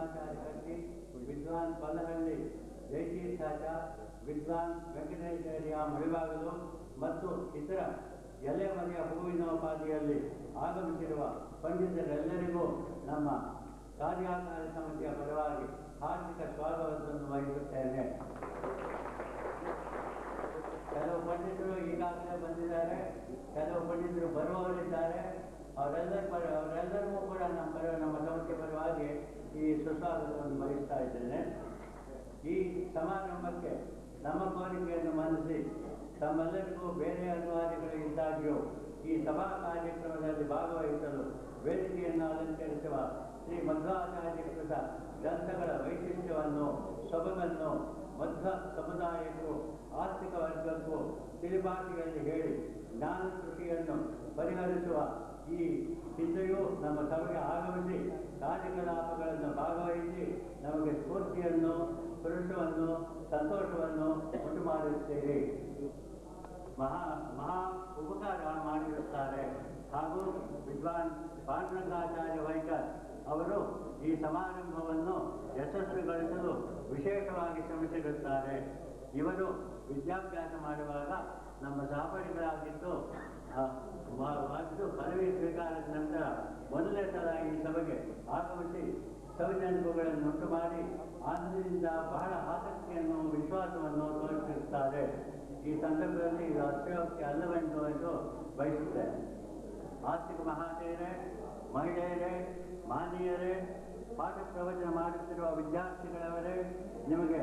ನರಸಿಂಹಾಚಾರ್ಯ ಕಟ್ಟಿ, ವಿದ್ವಾನ್ ಪಲ್ಲಹಳ್ಳಿ ಜಯತೀರ್ಥಾಚಾರ್ಯ, ವಿದ್ವಾನ್ ವೆಂಕಟೇಶ್ವರಿಯ ಮಡಿವಾಗಲು ಮತ್ತು ಇತರ ಎಲೆಮರೆಯ ಹೂವಿನೋಪಾದಿಯಲ್ಲಿ ಆಗಮಿಸಿರುವ ಪಂಡಿತರೆಲ್ಲರಿಗೂ ನಮ್ಮ ಕಾರ್ಯಕಾರಿ ಸಮಿತಿಯ ಪರವಾಗಿ ಹಾರ್ದಿಕ ಸ್ವಾಗತವನ್ನು ವಹಿಸುತ್ತೇನೆ. ಕೆಲವು ಪಂಡಿತರು ಈಗಾಗಲೇ ಬಂದಿದ್ದಾರೆ, ಕೆಲವು ಪಂಡಿತರು ಬರುವವರಿದ್ದಾರೆ. ಅವರೆಲ್ಲರಿಗೂ ಕೂಡ ನಮ್ಮ ಸಮಿತಿಯ ಪರವಾಗಿ ಈ ಸುಸ್ವಾಗತವನ್ನು ವಹಿಸ್ತಾ ಇದ್ದೇನೆ. ಈ ಸಮಾರಂಭಕ್ಕೆ ನಮ್ಮ ಕೋರಿಕೆಯನ್ನು ಮನಸ್ಸಿ ತಮ್ಮೆಲ್ಲರಿಗೂ ಬೇರೆ ಅನುವಾದಿಗಳು ಇದ್ದಾಗಿಯೂ ಈ ಸಭಾ ಕಾರ್ಯಕ್ರಮದಲ್ಲಿ ಭಾಗವಹಿಸಲು ವೇದಿಕೆಯನ್ನು ಅಲಂಕರಿಸುವ ಶ್ರೀ ಮಧ್ವಾಚಾರ್ಯಕೃತ ಗ್ರಂಥಗಳ ವೈಶಿಷ್ಟ್ಯವನ್ನು, ಸೊಬಗನ್ನು ಮಧ್ವ ಸಮುದಾಯಕ್ಕೂ ಆರ್ಥಿಕ ವರ್ಗಕ್ಕೂ ತಿಳಿಪಾಟಿಯಲ್ಲಿ ಹೇಳಿ ಜ್ಞಾನ ಕೃಷಿಯನ್ನು ಪರಿಹರಿಸುವ ಈ ಹಿಂದೆಯೂ ನಮ್ಮ ಸಭೆಗೆ ಆಗಮಿಸಿ ಕಾರ್ಯಕಲಾಪಗಳನ್ನು ಭಾಗವಹಿಸಿ ನಮಗೆ ಸ್ಫೂರ್ತಿಯನ್ನು, ಪುರುಷವನ್ನು, ಸಂತೋಷವನ್ನು ಉಂಟು ಮಾಡುತ್ತೇವೆ. ಮಹಾ ಉಪಕಾರ ಮಾಡಿರುತ್ತಾರೆ. ಹಾಗೂ ವಿದ್ವಾನ್ ಪಾಂಡುರಂಗಾಚಾರ್ಯ ವೈಕರ್ ಅವರು ಈ ಸಮಾರಂಭವನ್ನು ಯಶಸ್ವಿಗೊಳಿಸಲು ವಿಶೇಷವಾಗಿ ಶ್ರಮಿಸಿರುತ್ತಾರೆ. ಇವರು ವಿದ್ಯಾಭ್ಯಾಸ ಮಾಡುವಾಗ ನಮ್ಮ ಸಹಪಾಠಿಗಳಾಗಿದ್ದು ಪದವಿ ಸ್ವೀಕಾರದ ನಂತರ ಮೊದಲನೇ ಸಲ ಈ ಸಭೆಗೆ ಆಗಮಿಸಿ ಸೌಜನ್ಯಗಳನ್ನು ಉಂಟು ಮಾಡಿ ಆನಂದದಿಂದ ಬಹಳ ಆಸಕ್ತಿಯನ್ನು, ವಿಶ್ವಾಸವನ್ನು ತೋರಿಸಿರುತ್ತಾರೆ. ಈ ಸಂದರ್ಭದಲ್ಲಿ ಇದು ಅತ್ಯೋಕ್ತಿ ಅಲ್ಲವೆಂದು ಎಂದು ಬಯಸುತ್ತೇನೆ. ಆರ್ಥಿಕ ಮಹಾಶಯರೇ, ಮಹಿಳೆಯರೇ, ಮಾನೀಯರೇ, ಪಾಠ ಪ್ರವಚನ ಮಾಡುತ್ತಿರುವ ವಿದ್ಯಾರ್ಥಿಗಳವರೇ, ನಿಮಗೆ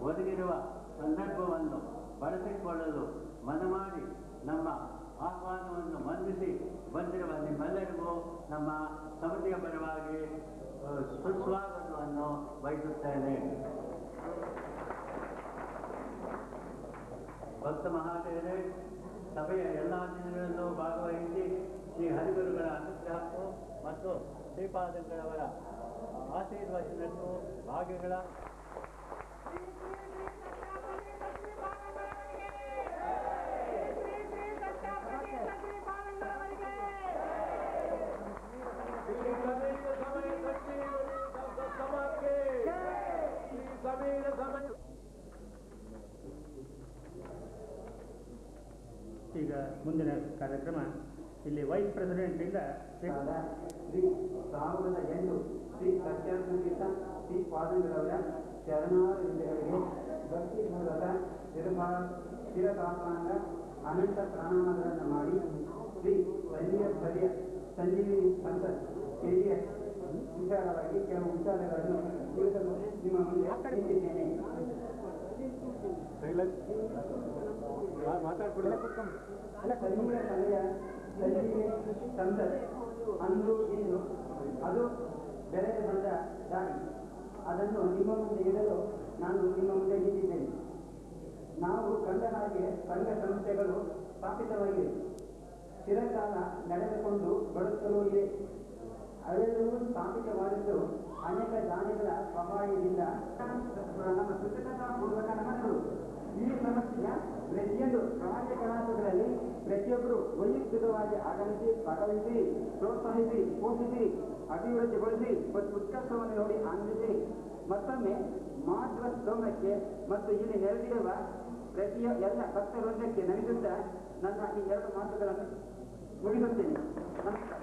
ಒದಗಿರುವ ಸಂದರ್ಭವನ್ನು ಬಳಸಿಕೊಳ್ಳಲು ಮನಮಾಡಿ ನಮ್ಮ ಆಹ್ವಾನವನ್ನು ಮನ್ನಿಸಿ ಬಂದಿರುವ ನಿಮ್ಮೆಲ್ಲರಿಗೂ ನಮ್ಮ ಸಮಿತಿಯ ಪರವಾಗಿ ಸುಸ್ವಾಗತವನ್ನು ಬಯಸುತ್ತೇನೆ. ಭಕ್ತ ಮಹಾಶಯರೇ, ಸಭೆಯ ಎಲ್ಲ ದಿನಗಳಲ್ಲೂ ಭಾಗವಹಿಸಿ ಶ್ರೀ ಹರಿಗುರುಗಳ ಅನುಗ್ರಹಕ್ಕೂ ಮತ್ತು ಶ್ರೀಪಾದಂಗಳವರ ಆಶೀರ್ವಚನಕ್ಕೂ ಭಾಗ್ಯಗಳ ಈಗ ಮುಂದಿನ ಕಾರ್ಯಕ್ರಮ ಇಲ್ಲಿ ವೈಸ್ ಪ್ರೆಸಿಡೆಂಟ್ ಇಂದ ಶ್ರೀ 1008 ಶ್ರೀ ಸತ್ಯಾತ್ಮತೀರ್ಥ ಶ್ರೀ ಪಾದಂಗಳವರ ಶರಣಾರ ವಿದ್ಯೆಗಳಿಗೆ ಭಕ್ತಿ ಮೂಲಕ ಶಿರದಾಪಾಂಗ ಅನಂತ ಪ್ರಣಾಮಗಳನ್ನು ಮಾಡಿ ಶ್ರೀ ಸಂಜೀವಿನಿ ಸಂತ ಕೇಳಿಯ ವಿಚಾರವಾಗಿ ಕೆಲವು ವಿಚಾರಗಳನ್ನು ತಿಳಿಸಲು ನಿಮ್ಮ ಮುಂದೆ ತಿಳಿಸಿದ್ದೇನೆ. ಸಂಜೀವಿನಿ ಸಂತ ಅಂದು ಇಂದು ಅದು ಬೆಳೆದು ಬಂದ ದಾರಿ, ಅದನ್ನು ನಿಮ್ಮ ಮುಂದೆ ಇಡಲು ನಾನು ನಿಮ್ಮ ಮುಂದೆ ನಿಂತಿದ್ದೇನೆ. ನಾವು ಕಂಡ ಹಾಗೆ ಸಂಘ ಸಂಸ್ಥೆಗಳು ಸ್ಥಾಪಿತವಾಗಿವೆ, ಚಿರಕಾಲ ನಡೆದುಕೊಂಡು ಬರುತ್ತಲೂ ಇವೆ. ಅವೆಲ್ಲವೂ ಸ್ಥಾಪಿತವಾದದ್ದು ಅನೇಕ ದಾನಿಗಳ ಸಹಾಯದಿಂದ. ನಮ್ಮ ಕೃತಜ್ಞತಾಪೂರ್ವಕ ನಮನಗಳು. ಈ ಸಮಸ್ಯೆಯ ಪ್ರತಿಯೊಂದು ಕಾರ್ಯಕಲಾಪಗಳಲ್ಲಿ ಪ್ರತಿಯೊಬ್ಬರು ವೈಯಕ್ತಿಕವಾಗಿ ಆಗಮಿಸಿ, ಭಾಗವಹಿಸಿ, ಪ್ರೋತ್ಸಾಹಿಸಿ, ಪೋಷಿಸಿ, ಅಭಿವೃದ್ಧಿಗೊಳಿಸಿ, ಉತ್ಕರ್ಷವನ್ನು ನೋಡಿ ಆನಂದಿಸಿ. ಮತ್ತೊಮ್ಮೆ ಮಹತ್ವ ಸ್ತೋಮಕ್ಕೆ ಮತ್ತು ಇಲ್ಲಿ ನೆರೆದಿರುವ ಪ್ರತಿಯ ಎಲ್ಲ ಭಕ್ತವೃಂದಕ್ಕೆ ನಮಿಸುತ್ತಾ ನನ್ನ ಈ 2 ಮಾತುಗಳನ್ನು ಮುಗಿಸುತ್ತೇನೆ. ನಮಸ್ಕಾರ.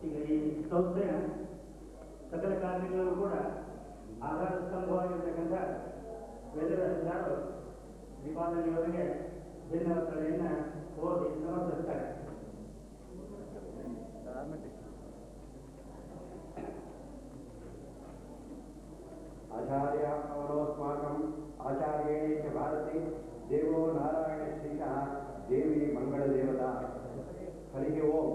ಈಗ ಈ ಸಂಸ್ಥೆಯ ಸಕಲ ಕಾರ್ಯಗಳು ಕೂಡ ಆಧಾರ ಸ್ತಂಭವಾಗಿರ್ತಕ್ಕಂಥ ವೇದವ್ಯಾಸರು ಶ್ರೀಪಾದಂಗಳವರಿಗೆ ಭಿನ್ನವತ್ತಳೆಯನ್ನು ಓದಿ ಸಮರ್ಪಿಸ್ತಾರೆ. ಆಚಾರ್ಯ ಅವರೋಸ್ಮಾಕಂ ಆಚಾರ್ಯೇಣ ಚ ಭಾರತಿ ದೇವೋ ನಾರಾಯಣ ಶ್ರೀಕಃ ದೇವಿ ಮಂಗಳ ದೇವತಾ. ಹರಿಗೆ ಓಂ.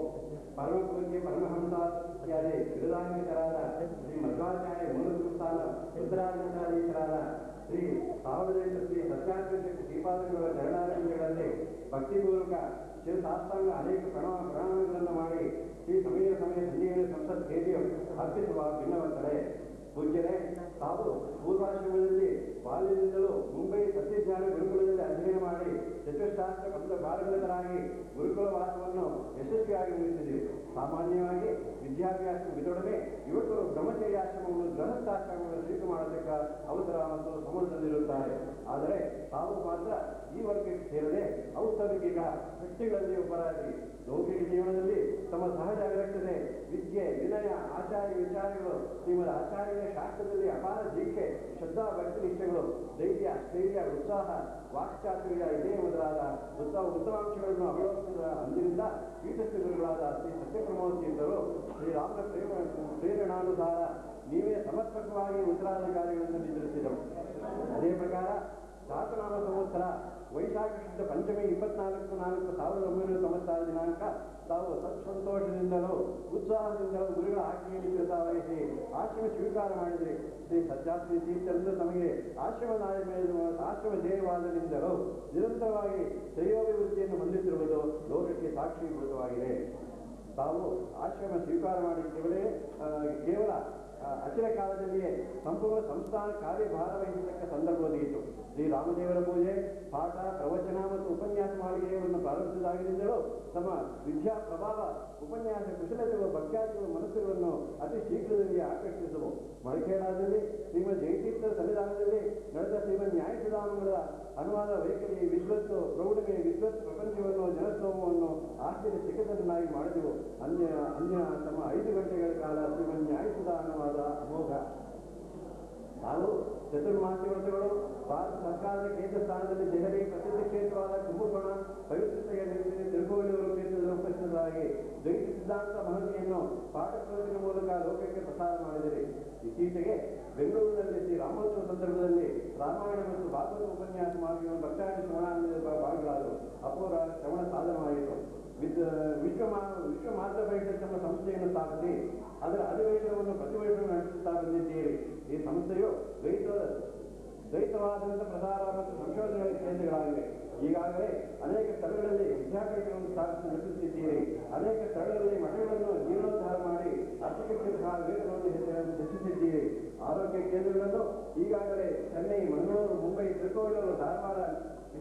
ಪರಮಪೂಜ್ಯ ಪರಮಹಂಸಾಚಾರ್ಯ ಬಿರುದಾನ್ವಿತರಾದ ಶ್ರೀ ಮಧ್ವಾಚಾರ್ಯ ಮೂಲ ಸಂಸ್ಥಾನ ರುದ್ರಾನಂದಾಧೀಶರಾದ ಶ್ರೀ 1008 ಶ್ರೀ ಸತ್ಯಾತ್ಮತೀರ್ಥ ಶ್ರೀಪಾದಂಗಳ ಚರಣಾರವಿಂದಗಳಲ್ಲಿ ಭಕ್ತಿಪೂರ್ವಕ ಶಿವಶಾಸ್ತ್ರಾಂಗ ಅನೇಕ ಪ್ರಣಾಮಗಳನ್ನು ಮಾಡಿ ಶ್ರೀ ಸಮಯ ಸಂಜೀವನ ಸಂಸತ್ ಕೇರಿಯ ಅರ್ಪಿಸುವ ಭಿನ್ನವಂತರೇ. ಪೂಜ್ಯರೇ, ತಾವು ಪೂರ್ವಾಶ್ರಮದಲ್ಲಿ ಬಾಲ್ಯದಿಂದಲೂ ಮುಂಬೈ ಸತ್ಯಜ್ಞಾನ ಗುರುಕುಲದಲ್ಲಿ ಅಧ್ಯಯನ ಮಾಡಿ ಚತುಶಾಸ್ತ್ರ ಪಾರಂಗತರಾಗಿ ಗುರುಕುಲ ವಾಸವನ್ನು ಯಶಸ್ವಿಯಾಗಿ ಮುಗಿಸಿದೆ. ಸಾಮಾನ್ಯವಾಗಿ ವಿದ್ಯಾಭ್ಯಾಸ ಮುಗಿದೊಡನೆ ಯುವಕರು ಬ್ರಹ್ಮಚರ್ಯಾಶ್ರಮವನ್ನು ಗೃಹಸ್ಥಾಶ್ರಮವನ್ನು ಸ್ವೀಕಾರ ಮಾಡತಕ್ಕ ಅವಸರ ಮತ್ತು ಸಮಯದಲ್ಲಿರುತ್ತಾರೆ. ಆದರೆ ತಾವು ಮಾತ್ರ ಈ ವರ್ಗಕ್ಕೆ ಸೇರದೆ ಔಸ್ತವಿಕ ಶಕ್ತಿಗಳಲ್ಲಿ ಒಬ್ಬರಾಗಿ ಲೌಕಿಕ ಜೀವನದಲ್ಲಿ ತಮ್ಮ ಸಹಜ ಅಗತ್ಯತೆ, ವಿದ್ಯೆ, ವಿನಯ, ಆಚಾರ್ಯ ವಿಚಾರಗಳು, ಶ್ರೀಮದ್ ಆಚಾರ್ಯ ಶಾಸ್ತ್ರದಲ್ಲಿ ಅಪಾರ ದೀಕ್ಷೆ, ಶ್ರದ್ಧಾ ಭಕ್ತಿ ನಿಷ್ಠೆಗಳು, ಧೈರ್ಯ, ಸ್ಥೈರ್ಯ, ಉತ್ಸಾಹ, ವಾಕ್ಚಾತುರ್ಯ ಇದೇ ಮೊದಲಾದ ಉತ್ತಮಾಂಶಗಳನ್ನು ಅವಲೋಕಿಸಿದ ಅಂದಿನಿಂದ ಪೀಠಸ್ಥ ಗುರುಗಳಾದ ಶ್ರೀ ಸತ್ಯಪ್ರಮೋದೀಂದರು ಶ್ರೀರಾಮನ ಪ್ರೇರಣಾನುಸಾರ ನೀವೇ ಸಮರ್ಪಕವಾಗಿ ಉತ್ತರಾಧಿಕಾರಿಗಳನ್ನು ನಿರ್ಧರಿಸಿದರು. ಅದೇ ಪ್ರಕಾರ ಶಾಸನಾಮ ಸಂವತ್ಸರ ವೈಶಾಖ ಶುದ್ಧ ಪಂಚಮಿ 24/4/1996 ದಿನಾಂಕ ತಾವು ಸತ್ಸಂತೋಷದಿಂದಲೂ ಉತ್ಸಾಹದಿಂದಲೂ ಗುರುಗಳ ಆಜ್ಞೆಯನ್ನು ಶಿರಸಾವಹಿಸಿ ಆಶ್ರಮ ಸ್ವೀಕಾರ ಮಾಡಿದರೆ ಶ್ರೀ ಸತ್ಯಾತ್ರಿ ತೀರ್ಥರಿಂದ ತಮಗೆ ಆಶ್ರಮ ದೇವಾದರಿಂದಲೂ ನಿರಂತರವಾಗಿ ಶ್ರೇಯೋಭಿವೃದ್ಧಿಯನ್ನು ಹೊಂದುತ್ತಿರುವುದು ಲೋಕಕ್ಕೆ ಸಾಕ್ಷೀಭೂತವಾಗಿದೆ. ತಾವು ಆಶ್ರಮ ಸ್ವೀಕಾರ ಮಾಡಿದ್ದೇವೆ ಕೇವಲ ಅಚಿರ ಕಾಲದಲ್ಲಿಯೇ ಸಂಪೂರ್ಣ ಸಂಸ್ಥಾನ ಕಾರ್ಯಭಾರ ವಹಿಸತಕ್ಕ ಸಂದರ್ಭ ಒದಗಿತು. ಶ್ರೀರಾಮದೇವರ ಪೂಜೆ, ಪಾಠ, ಪ್ರವಚನ ಮತ್ತು ಉಪನ್ಯಾಸ ಮಾಲಿಕೆಯನ್ನು ಪ್ರಾರಂಭಿಸಿದಾಗಿನಿಂದಲೂ ತಮ್ಮ ವಿದ್ಯಾ ಪ್ರಭಾವ, ಉಪನ್ಯಾಸ ಕುಶಲತೆಗಳು, ಭಕ್ತ್ಯಾದಿಗಳು ಮನಸ್ಸುಗಳನ್ನು ಅತಿ ಶೀಘ್ರದಲ್ಲಿ ಆಕರ್ಷಿಸವು. ಮಳಖೇಡಾದಲ್ಲಿ ಶ್ರೀಮದ್ ಜಯತೀರ್ಥರ ಸನ್ನಿಧಾನದಲ್ಲಿ ನಡೆದ ಶ್ರೀಮದ್ ನ್ಯಾಯಸುಧಾಮಗಳ ಅನುವಾದ ವೈಖರಿ, ವಿದ್ವತ್ತು ಪ್ರೌಢಿಮೆ, ವಿದ್ವತ್ ಪ್ರಪಂಚವನ್ನು, ಜನಸ್ತೋಮವನ್ನು ಆಶ್ಚರ್ಯಚಕಿತರನ್ನಾಗಿ ಮಾಡಿದೆವು. ಅನ್ಯ ತಮ್ಮ 5 ಗಂಟೆಗಳ ಕಾಲ ಶ್ರೀಮದ್ ನ್ಯಾಯಸುಧಾ ಅನುವಾದ ಅಮೋಘ. ನಾವು ಚತುರ್ಮಾಸಿ ವ್ರತಗಳು, ಭಾರತ ಸರ್ಕಾರದ ಕೇಂದ್ರ ಸ್ಥಾನದಲ್ಲಿ ದೆಹಲಿ ಪ್ರಸಿದ್ಧ ಕ್ಷೇತ್ರವಾದ ಕುಂಭಕೋಣ ಪವಿತ್ರತೆಯ ತಿರುಕೋವಿಲೂರು ಕ್ಷೇತ್ರದಲ್ಲಿ ಉಪಸ್ಥಿತರಾಗಿ ದ್ವೈತ ಸಿದ್ಧಾಂತ ಮಹತಿಯನ್ನು ಪಾಠ ಪ್ರವಚನ ಮೂಲಕ ಲೋಕಕ್ಕೆ ಪ್ರಸಾರ ಮಾಡಿದರೆ. ಇತ್ತೀಚೆಗೆ ಬೆಂಗಳೂರಿನಲ್ಲಿ ಶ್ರೀ ರಾಮೋತ್ಸವ ಸಂದರ್ಭದಲ್ಲಿ ರಾಮಾಯಣ ಮತ್ತು ಭಾಗವತ ಉಪನ್ಯಾಸ ಮಾರ್ಗವನ್ನು ಭಕ್ತಾದಿ ಶ್ರವಣಾನಂದ ಭಾಗಗಳಾದರು. ಅಪೂರ್ವ ಶ್ರವಣ ಸಾಧನವಾಯಿತು. ವಿಶ್ವ ಮಾರ್ಗ ಪರಿಷತ್ ಎಂಬ ಸಂಸ್ಥೆಯನ್ನು ಸ್ಥಾಪಿಸಿ ಅದರ ಅಧಿವೇಶನವನ್ನು ಪ್ರತಿ ವರ್ಷವೂ ನಡೆಸುತ್ತಾ ಬಂದಿದ್ದೀರಿ. ಈ ಸಂಸ್ಥೆಯು ದ್ವೈತವಾದಂಥ ಪ್ರಸಾರ ಮತ್ತು ಸಂಶೋಧನೆಗಳ ಕೇಂದ್ರಗಳಾಗಿವೆ. ಈಗಾಗಲೇ ಅನೇಕ ಸ್ಥಳಗಳಲ್ಲಿ ವಿದ್ಯಾಪೀಠಗಳನ್ನು ಸ್ಥಾಪಿಸಿ ನಡೆಸುತ್ತಿದ್ದೀರಿ. ಅನೇಕ ಸ್ಥಳಗಳಲ್ಲಿ ಮಠಗಳನ್ನು ಜೀರ್ಣೋದ್ಧಾರ ಮಾಡಿ ಅರ್ಥಕ್ಕೆ ವೇತನವನ್ನು ಹೆಚ್ಚಿಸಿದ್ದೀರಿ. ಆರೋಗ್ಯ ಕೇಂದ್ರಗಳನ್ನು ಈಗಾಗಲೇ ಚೆನ್ನೈ, ಮಂಗಳೂರು, ಮುಂಬೈ, ತಿರುಕೋವಿಲೂರು, ಧಾರವಾಡ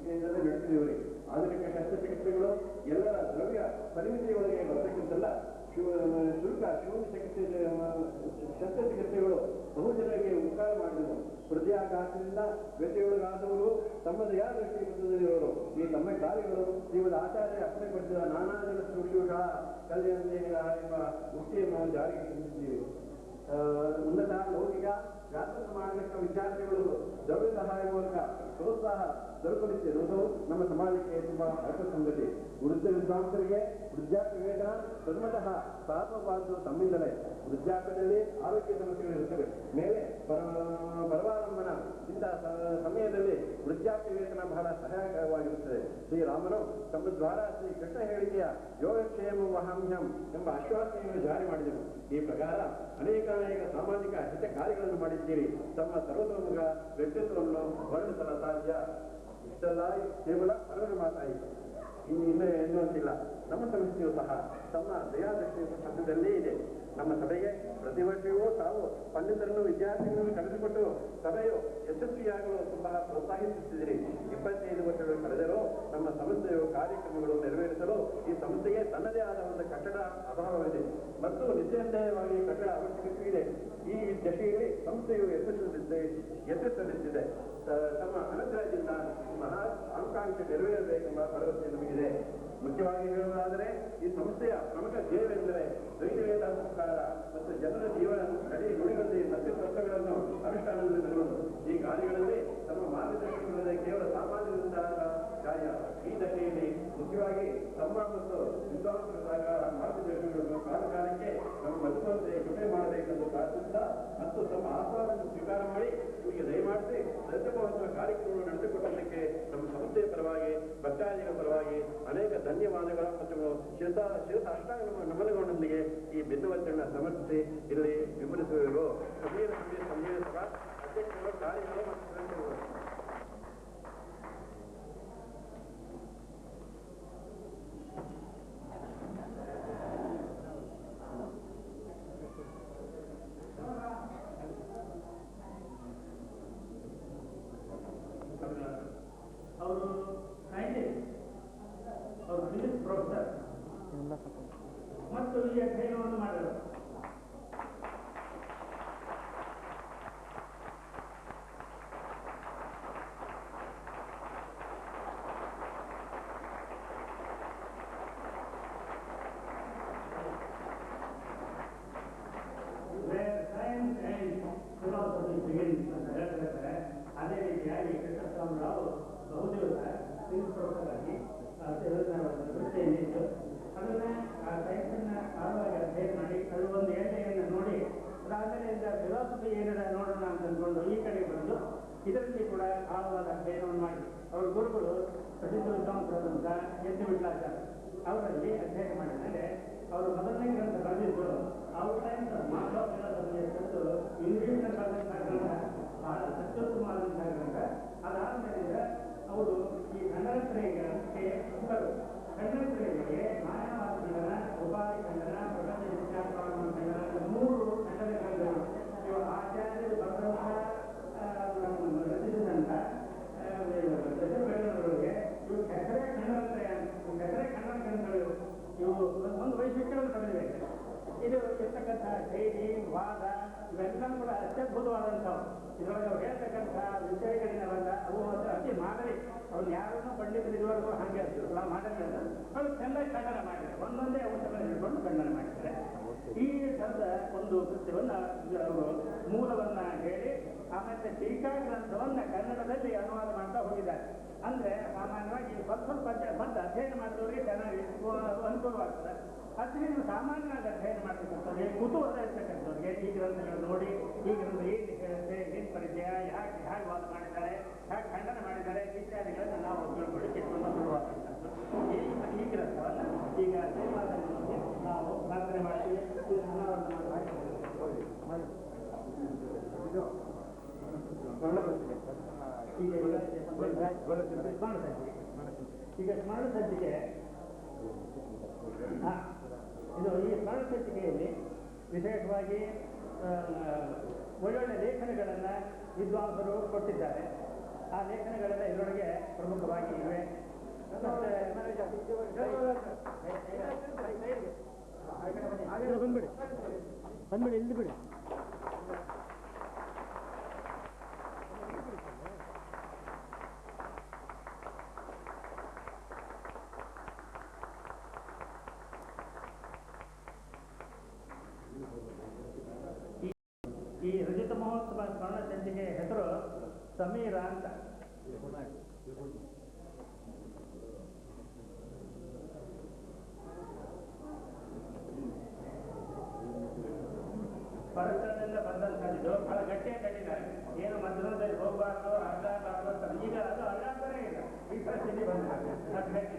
ಕೇಂದ್ರದಲ್ಲಿ ನಡೆಸಿದ್ದೀರಿ. ಆಧುನಿಕ ಶಸ್ತ್ರಚಿಕಿತ್ಸೆಗಳು ಎಲ್ಲರ ದ್ರವ್ಯ ಪರಿಮಿತಿಯೊಳಗೆ ಬರತಕ್ಕಂತೆಲ್ಲ ಶುಲ್ಕ ಶಸ್ತ್ರಚಿಕಿತ್ಸೆಗಳು ಬಹುಜನರಿಗೆ ಉಪಕಾರ ಮಾಡಿದವು. ಹೃದಯಾಘಾತದಿಂದ ವ್ಯತ್ಯೊಳಗಾದವರು ತಮ್ಮದೇ ಆದ ದೃಷ್ಟಿಪಥದಲ್ಲಿರುವರು. ಈ ತಮ್ಮ ಕಾರ್ಯಗಳು ಶ್ರೀಮದ್ ಆಚಾರ್ಯ ಅಪ್ಪಣೆಪಡಿಸಿದ ನಾನಾ ಜನ ಶುಶ್ರೂಷಾ ಕಲ್ಯಾಣ ಎಂಬ ಉಕ್ತಿಯನ್ನು ಜಾರಿಗೆ ತಂದಿದ್ದೀವಿ. ಉನ್ನತ ಲೌಕಿಕ ವ್ಯಾಸಂಗ ಮಾಡತಕ್ಕ ವಿದ್ಯಾರ್ಥಿಗಳು ದ್ರವ್ಯ ಸಹಾಯ ಮೂಲಕ ಪ್ರೋತ್ಸಾಹ ದೊರಕುತ್ತಿರುವುದು ನಮ್ಮ ಸಮಾಜಕ್ಕೆ ತುಂಬಾ ಅರ್ಥ ಸಂಗತಿ. ವೃದ್ಧ ವಿದ್ವಾಂಸರಿಗೆ ವೃದ್ಧಾಪ್ಯ ವೇತನ ಪ್ರಥಮತಃ ಪ್ರಾರಂಭವಾದ್ದು ತಮ್ಮಿಂದಲೇ. ವೃದ್ಧಾಪ್ಯದಲ್ಲಿ ಆರೋಗ್ಯ ಸಮಸ್ಯೆಗಳು ಇರುತ್ತವೆ. ಮೇಲೆ ಪರವಾರಂಭನ ಇಂಥ ಸಮಯದಲ್ಲಿ ವೃದ್ಧಾಪ್ಯ ವೇತನ ಬಹಳ ಸಹಾಯಕವಾಗಿರುತ್ತದೆ. ಶ್ರೀರಾಮನು ತಮ್ಮ ದ್ವಾರ ಶ್ರೀ ಕೃಷ್ಣ ಹೇಳಿಕೆಯ ಯೋಗಕ್ಷೇಮ ವಹಾಮ್ಯಂ ಎಂಬ ಆಶ್ವಾಸನೆಯನ್ನು ಜಾರಿ ಮಾಡಿದನು. ಈ ಪ್ರಕಾರ ಅನೇಕ ಸಾಮಾಜಿಕ ಹಿತ ಕಾರ್ಯಗಳನ್ನು ಮಾಡಿದ್ದೀರಿ. ತಮ್ಮ ಸರ್ವತೋಮುಖ ವ್ಯಕ್ತಿತ್ವವನ್ನು ವರ್ಣಿಸಲು ಸಾಧ್ಯ. ಇಷ್ಟೆಲ್ಲ ಕೇವಲ ಹೊರಗಡೆ ಮಾತಾಯಿತು, ಇನ್ನೂ ಅಂತಿಲ್ಲ. ನಮ್ಮ ಸಂಸ್ಥೆಯು ಸಹ ತಮ್ಮ ದಯಾದೃಷ್ಟಿ ಸದ್ಯದಲ್ಲೇ ಇದೆ. ನಮ್ಮ ಸಭೆಗೆ ಪ್ರತಿ ವರ್ಷವೂ ತಾವು ಪಂಡಿತರನ್ನು ವಿದ್ಯಾರ್ಥಿಗಳನ್ನು ಕರೆದುಕೊಟ್ಟು ಸಭೆಯು ಯಶಸ್ವಿಯಾಗಲು ತುಂಬಾ ಪ್ರೋತ್ಸಾಹಿಸುತ್ತಿದ್ದೀರಿ. 25 ವರ್ಷಗಳು ಕಳೆದರೂ ನಮ್ಮ ಸಂಸ್ಥೆಯು ಕಾರ್ಯಕ್ರಮಗಳು ನೆರವೇರಿಸಲು ಈ ಸಂಸ್ಥೆಗೆ ತನ್ನದೇ ಆದ ಒಂದು ಕಟ್ಟಡ ಅಭಾವವಿದೆ ಮತ್ತು ನಿಸ್ಸಂದೇಹವಾಗಿ ಕಟ್ಟಡ ಅವಶ್ಯಕತೆ ಇದೆ. ಈ ದಶೆಯಲ್ಲಿ ಸಂಸ್ಥೆಯು ಯಶಸ್ಸಲ್ಲಿದೆ. ತಮ್ಮ ಅನುಗ್ರಹದಿಂದ ಮಹಾ ಆಕಾಂಕ್ಷೆ ನೆರವೇರಬೇಕೆಂಬ ಭರವಸೆ ನಮಗಿದೆ. ಮುಖ್ಯವಾಗಿ ಹೇಳುವುದಾದರೆ ಈ ಸಂಸ್ಥೆಯ ಪ್ರಮುಖ ಧ್ಯೇಯವೆಂದರೆ ದ್ವೈತ ವೇದಾಂತ ಮತ್ತು ಜನರ ಜೀವನ ಕಡಿ ನುಡಿಗಳಲ್ಲಿ ಸತ್ಯತತ್ವಗಳನ್ನು ಅನುಷ್ಠಾನದಲ್ಲಿ ತರುವುದು. ಈ ಕಾರ್ಯಗಳಲ್ಲಿ ತಮ್ಮ ಮಾರ್ಗದರ್ಶನವಿಲ್ಲದೆ ಕೇವಲ ಸಾಮಾನ್ಯದಿಂದ ಕಾರ್ಯ. ಈ ದಶೆಯಲ್ಲಿ ಮುಖ್ಯವಾಗಿ ತಮ್ಮ ಮತ್ತು ವಿದ್ವಾಂಸರ ಸಹಕಾರ ಮಾರ್ಗದರ್ಶನಗಳನ್ನು ಕಾಲಕಾಲಕ್ಕೆ ನಮ್ಮ ಮಧುವಂತೆ ಕೃಪೆ ಮಾಡಬೇಕೆಂದು ಪ್ರಾರ್ಥಿಸಿದ ಮತ್ತು ತಮ್ಮ ಆಹ್ವಾನವನ್ನು ಸ್ವೀಕಾರ ಮಾಡಿ ನಿಮಗೆ ದಯಮಾಡಿಸಿ ಸತ್ಯಮಹೋತ್ಸವ ಕಾರ್ಯಕ್ರಮವನ್ನು ನಡೆಸಿಕೊಟ್ಟದಕ್ಕೆ ನಮ್ಮ ಸಂಸ್ಥೆಯ ಪರವಾಗಿ ಭಕ್ತಾದಿಗಳ ಪರವಾಗಿ ಅನೇಕ ಧನ್ಯವಾದಗಳು ಮತ್ತು ಶಿರಸಾಷ್ಟಾಂಗ ನಮನಗಳೊಂದಿಗೆ ಈ ಬಿಂದುವಚನ ಸಮರ್ಪಿಸಿ ಇಲ್ಲಿ ವಿವರಿಸುವರು. ಸಂಜೀವ ಸಭಾ ಅಧ್ಯಕ್ಷರು, ಕಾರ್ಯಗಳು ಮತ್ತು ಸದಸ್ಯರುಗಳು. ಅದೇ ರೀತಿಯಾಗಿ ಕೃಷ್ಣಸ್ವಾಮಿರಾವ್ ಬಹುದಿವಸ ತಿಳಿಸ್ಕೊಡ್ತಾರಾಗಿ ವೃತ್ತಿಯಲ್ಲಿದ್ದು ಅದನ್ನು ಆ ಸೈನ್ಸನ್ನು ಆಳವಾಗಿ ಅಧ್ಯಯನ ಮಾಡಿ ಅದು ಒಂದು ಎಣ್ಣೆಯನ್ನು ನೋಡಿ ಅದಾದಮೇಲೆ ಈಗ ಫಿಲಾಸಫಿ ಏನಿದೆ ನೋಡೋಣ ಅಂತ ಅಂದ್ಕೊಂಡು ಈ ಕಡೆ ಬಂದು ಇದರಲ್ಲಿ ಕೂಡ ಆಳವಾದ ಅಧ್ಯಯನವನ್ನು ಮಾಡಿ ಅವರ ಗುರುಗಳು ಪ್ರಸಿದ್ಧ ವಿದ್ವಾಂಸರಾದಂಥ ಎಸ್ ವಿಠಲಾಚಾರ್ಯ ಅವರಲ್ಲಿ ಅಧ್ಯಯನ ಮಾಡಿದ ಮೇಲೆ ಅವರು ಮೊದಲನೇ ಗ್ರಂಥ ಬರೆದಿದ್ದು outlines of mark of philosophy ಅಂತಂದು ಇಂಗ್ಲಿಷ್ನಲ್ಲಿ ಬರೆದಂತಹ ಗ್ರಂಥ ಬಹಳ ಅತ್ಯುತ್ತಮವಾದಂತಹ ಗ್ರಂಥ. ಅದಾದಮೇಲೆ ಅವರು ಈ ಖಂಡನತ್ರಯಕ್ಕೆ ಖಂಡನತ್ರಯಕ್ಕೆ ಮಾಯಾವಾದ ಖಂಡನ, ಉಪಾಧಿ ಖಂಡನ, ಪ್ರಪಂಚ ವಿಜ್ಞಾನ ಖಂಡನ, 3 ಖಂಡನ ಗ್ರಂಥಗಳು ಇವು ಆಚಾರ್ಯರು ಬರೆದಂತಹ ರಚಿಸಿದಂಥ ದಶಬೇಡರೊಳಗೆ ಇವು ಹೆಸರೇ ಖಂಡನತ್ರಯ, ಹೆಸರೇ ಖಂಡನ ಗ್ರಂಥಗಳು. ಇವು ಒಂದು ವೈಶಿಷ್ಟ್ಯವನ್ನು ಪಡೆದಿವೆ. ಇದು ಇರ್ತಕ್ಕಂಥ ಶೈಲಿ, ವಾದ ಇವೆಲ್ಲ ಕೂಡ ಅತ್ಯದ್ಭುತವಾದಂಥವು. ಇದರೊಳಗೆ ಅವ್ರು ಹೇಳ್ತಕ್ಕಂಥ ವಿಷಯಗಳಿಂದ ಬಂದ ಅವು ಅತಿ ಮಾದರಿ. ಅವ್ನು ಯಾರನ್ನೂ ಪಂಡಿತರು ಇದುವರೆಗೂ ಹಾಗೆ ಮಾದರಿಯನ್ನು ಅವರು ಚೆನ್ನಾಗಿ ಖಂಡನ ಮಾಡಿದ್ದಾರೆ. ಒಂದೊಂದೇ ಅಂಶಗಳನ್ನು ಹಿಡ್ಕೊಂಡು ಖಂಡನ ಮಾಡಿದ್ದಾರೆ. ಈ ಥರದ ಒಂದು ಕೃತ್ಯವನ್ನು ಅವರು ಮೂಲವನ್ನು ಹೇಳಿ ಆಮೇಲೆ ಟೀಕಾ ಗ್ರಂಥವನ್ನು ಕನ್ನಡದಲ್ಲಿ ಅನುವಾದ ಮಾಡ್ತಾ ಹೋಗಿದ್ದಾರೆ. ಅಂದರೆ ಸಾಮಾನ್ಯವಾಗಿ ಸ್ವಲ್ಪ ಅಧ್ಯಯನ ಮಾಡಿದವರಿಗೆ ಚೆನ್ನಾಗಿ ಅನುಕೂಲವಾಗ್ತದೆ. ಅಧ್ಯಯನ ಸಾಮಾನ್ಯವಾಗಿ ಅಧ್ಯಯನ ಮಾಡಬೇಕಂತಂದ್ರೆ ಕುತೂಹಲ ಇರ್ತಕ್ಕಂಥವ್ರಿಗೆ ಈ ಗ್ರಂಥಗಳು ನೋಡಿ ಈ ಗ್ರಂಥ ಏನು ಹೇಳುತ್ತೆ, ಏನು ಪರಿಚಯ, ಹೇಗೆ ವಾದ ಮಾಡಿದ್ದಾರೆ, ಹೇಗೆ ಖಂಡನ ಮಾಡಿದ್ದಾರೆ ಇತ್ಯಾದಿಗಳನ್ನು ನಾವು ತಿಳ್ಕೊಳ್ಳಿಕ್ಕೆ ತುಂಬ ಸುಲಭವಾದಂಥದ್ದು. ಈ ಗ್ರಂಥವನ್ನು ಈಗ ಶ್ರೀನಿವಾಸನಿಗೆ ನಾವು ಪ್ರಾರ್ಥನೆ ಮಾಡ್ತೀವಿ. ಈಗ ಸ್ಮರಣ ಸಂಚಿಕೆ ಇದು ಈ ಸ್ಮರಣ ಸಂಚಿಕೆಯಲ್ಲಿ ವಿಶೇಷವಾಗಿ ಒಳ್ಳೊಳ್ಳೆ ಲೇಖನಗಳನ್ನು ವಿದ್ವಾಂಸರು ಕೊಟ್ಟಿದ್ದಾರೆ. ಆ ಲೇಖನಗಳೆಲ್ಲ ಇದರೊಳಗೆ ಪ್ರಮುಖವಾಗಿ ಇವೆ. ಬಂದ್ಬಿಡಿ ಇಲ್ಲಿ ಬಿಡಿ. ಈ ರಜತ ಮಹೋತ್ಸವ ಸ್ಮರಣ ಸಂಚಿಕೆ ಹೆಸರು ಸಮೀರ ಅಂತ. ಪರಸ್ಪರದಿಂದ ಬಂದಂಥದ್ದು ಬಹಳ ಗಟ್ಟಿಯಾಗಿ ಕಟ್ಟಿದ್ದಾರೆ. ಏನು ಮಧ್ಯದಲ್ಲಿ ಹೋಗಬಾರ್ದು, ಅಡ್ಡಾಡಬಾರ್ದು ಅಂತ. ಈಗ ಅದು ಅಡ್ಡಾಡ್ತಾನೆ ಇಲ್ಲ. ಈ ಪರಿಸ್ಥಿತಿ ಬಂದಿದೆ. ಅದು ಗಟ್ಟಿ.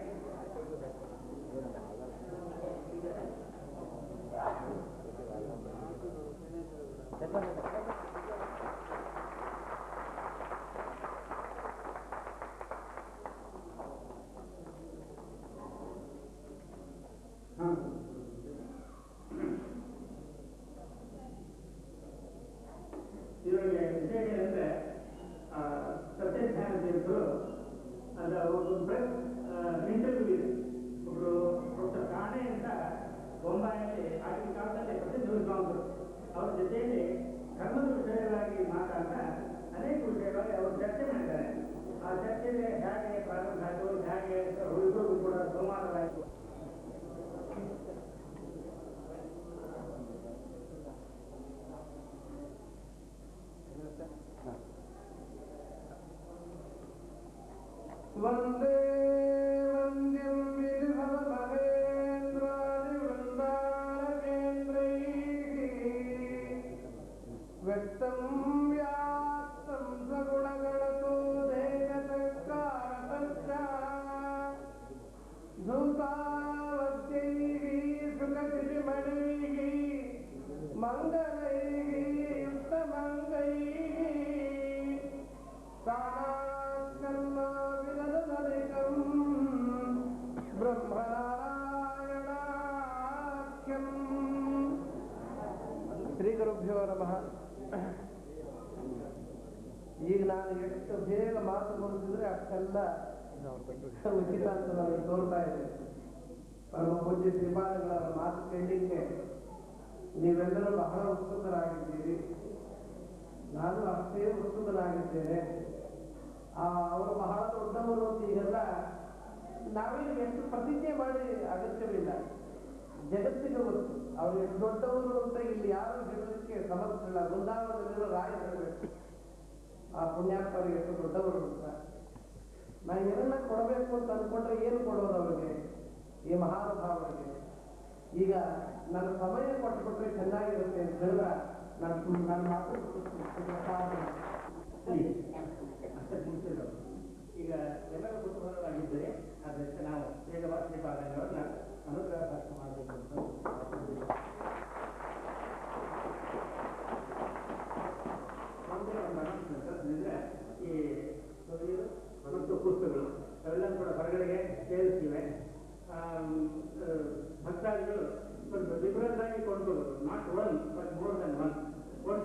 ಇದರಲ್ಲಿ ವಿಷಯ ಏನಂದ್ರೆ ಸತ್ಯಜ್ಞಾನ ದೇವರು ಅದರ ಒಂದು ಪ್ರೆಸ್ ಇಂಟರ್ವ್ಯೂ ಇದೆ. ಒಬ್ಬರು ಡಾಕ್ಟರ್ ಕಾಣೆ ಅಂತ ಬೊಂಬಾಯಲ್ಲಿ ಆಗಿನ ಕಾಲದಲ್ಲಿ ಪ್ರಸಿದ್ಧ ವಿದ್ವಾಂಸರು ಅವ್ರ ಜೊತೆಯಲ್ಲಿ ಧರ್ಮದ ವಿಷಯವಾಗಿ ಮಾತಾಡ್ತಾ ಅನೇಕ ವಿಷಯವಾಗಿ ಅವರು ಚರ್ಚೆ ಮಾಡಿದ್ದಾರೆ. ಆ ಚರ್ಚೆಯಲ್ಲಿ ಹೇಗೆ ಪ್ರಾರಂಭ ಆಯಿತು, ಹೇಗೆ ಇಬ್ಬರಿಗೂ ಕೂಡ ಸಂವಾದವಾಯಿತು. ವಂದೇ ವಂದ್ಯಂ ವಿಧವ ಮಹೇಂದ್ರಾದಿ ವೃಂದಾನ ಕೇಂದ್ರೈಃ ವ್ಯಕ್ತಂ ವ್ಯಾಪ್ತಂ ಸಗುಣಗಣತೋ ದೇಹತಕ್ಕಾರತಶ್ಚ ಧೂತಾವದ್ಯೈಃ ಸುಖಶಿಶಿಮಣೈಃ ಮಂಗಲೈಃ ಯುಕ್ತಮಂಗೈಃ ಬ್ರಹ್ಮನಾರಾಯಣಾಖ್ಯಂ. ಶ್ರೀ ಗುರುಭ್ಯೋ ನಮಃ. ಈಗ ನಾನು ಎಷ್ಟು ಬೇಗ ಮಾತು ಮುಗಿಸಿದ್ರೆ ಅಷ್ಟೆಲ್ಲ ಉಚಿತ ಅಂತ ನನಗೆ ತೋರ್ತಾ ಇದೆ. ಪರಮ ಪೂಜ್ಯ ಶ್ರೀಪಾದಗಳ ಮಾತು ಕೇಳಲಿಕ್ಕೆ ನೀವೆಲ್ಲರೂ ಬಹಳ ಉತ್ಸುಕರಾಗಿದ್ದೀರಿ. ನಾನು ಅಷ್ಟೇ ಉತ್ಸುಕನಾಗಿದ್ದೇನೆ. ಅವರು ಬಹಳ ದೊಡ್ಡವರು ಅಂತ ಈಗೆಲ್ಲ ನಾವೇನು ಎಷ್ಟು ಪ್ರತಿಜ್ಞೆ ಮಾಡಿ ಅಗತ್ಯವಿಲ್ಲ. ಜಗತ್ತಿಗೆ ಗೊತ್ತು ಅವರು ಎಷ್ಟು ದೊಡ್ಡವರು ಅಂತ. ಇಲ್ಲಿ ಯಾರು ಹೇಳೋದಕ್ಕೆ ಸಮರ್ಥಿಲ್ಲ. ಬೃಂದಾವನದಲ್ಲಿರೋ ರಾಯ ಹೇಳಬೇಕು. ಆ ಪುಣ್ಯಾತ್ಮರಿಗೆ ಎಷ್ಟು ದೊಡ್ಡವರು ಅಂತ. ನಾನು ಏನನ್ನ ಕೊಡಬೇಕು ಅಂತ ಅಂದ್ಕೊಂಡ್ರೆ ಏನು ಕೊಡೋದು ಅವರಿಗೆ, ಈ ಮಹಾನುಭಾವರಿಗೆ? ಈಗ ನನ್ನ ಸಮಯ ಕೊಟ್ಬಿಟ್ರೆ ಚೆನ್ನಾಗಿರುತ್ತೆ ಅಂತ ಹೇಳಿದ್ರೆ ನನ್ನ ಮಾತು ಈಗ ಎಲ್ಲರೂ ಕುತೂಹಲವಾಗಿದ್ದರೆ ಅದಕ್ಕೆ ನಾವು ವೇದವಾದ ಶ್ರೀಪಾದಂಗಳನ್ನ ಅನುಗ್ರಹ ಭಾಷೆ ಮಾಡಬೇಕು ಅಂತ ಒಂದೇ ಒಂದು ಅನೌನ್ಸ್ಮೆಂಟ್ ಅಂದರೆ ಈ ಮತ್ತು ಪುಸ್ತಕಗಳು ಅವೆಲ್ಲ ಕೂಡ ಹೊರಗಡೆಗೆ ಸೇರಿಸಿವೆ. ಭಕ್ತಾದಿಗಳು ಸ್ವಲ್ಪ ಲಿಬರಲ್ ಆಗಿ ಕೊಂಡ್ಕೋಬೇಕು, not one but more than one.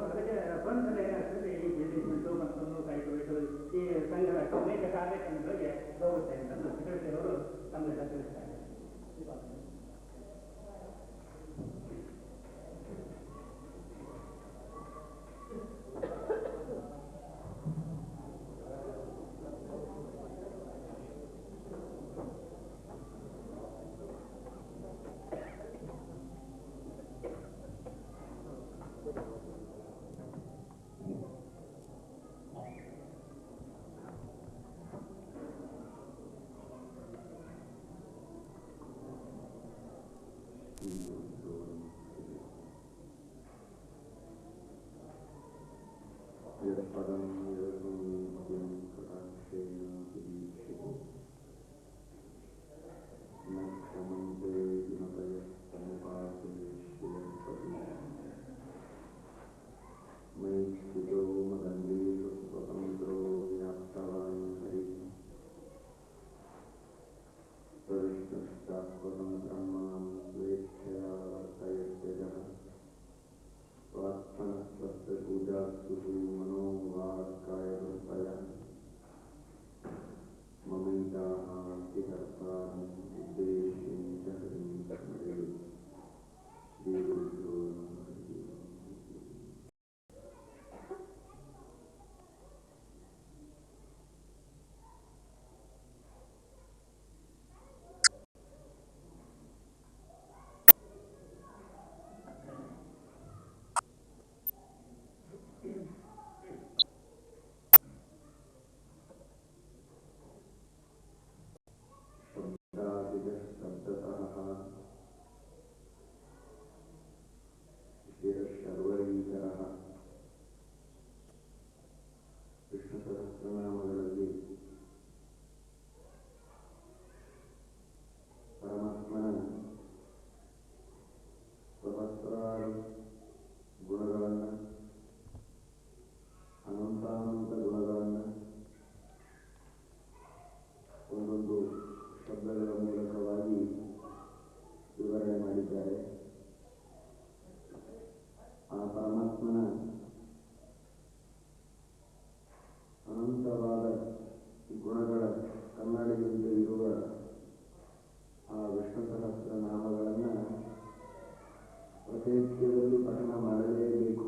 ಅದಕ್ಕೆ ಒಂದ್ಸಲ ಏನಾಗ್ತದೆ, ಈ ಬೆಳೆಸ್ಮೆಂಟು ಮತ್ತೊಂದು ಕಾಯ್ಕೊಬೇಕು ಈ ಸಂಘದ ಅನೇಕ ಕಾರ್ಯಕ್ರಮಗಳಿಗೆ ಹೋಗುತ್ತೆ ಅಂತ ನಮ್ಮ ಸೆಕ್ರೆಟರಿಯವರು ತಮ್ಮೆಲ್ಲ ತಿಳಿಸ್ತಾರೆ. पदं निरसं कटाक्षेण दीक्षितो न क्षमन्ते किमतयस्तमुपासे शिवपति मयि स्थितो मदन्येषु स्वतन्त्रो व्याप्तवान् हरिः प्रविष्णुश्चास्वतन्त्रं मां स्वेच्छया वर्तयत्यजः स्वात्मनस्वस्य पूजास्तु मनोवाक्कायवृत्तया ममैताः कर्तारं उद्देश्यं च हरिं स्मरेत्। श्रीगुरुभ्यो ಶಿರಶರ್ವರೀಕರಃ. ವಿಷ್ಣು ಸಹಸ್ರನಾಮಗಳಲ್ಲಿ ಪರಮಾತ್ಮನ ಸಹಸ್ರಾರು ಗುಣಗಳನ್ನು, ಅನಂತಾನಂತ ಗುಣಗಳನ್ನು ಒಂದೊಂದು ಶಬ್ದಗಳ ಮೂಲಕವಾಗಿ ವಿವರಣೆ ಮಾಡಿದ್ದಾರೆ. ಆ ಪರಮಾತ್ಮನ ಅನಂತವಾದ ಗುಣಗಳ ಕನ್ನಡಿಯಿಂದ ಇರುವ ಆ ವಿಷ್ಣು ಸಹಸ್ರ ನಾಮಗಳನ್ನು ಪ್ರತಿನಿತ್ಯದಲ್ಲಿ ಪಠಣ ಮಾಡಲೇಬೇಕು.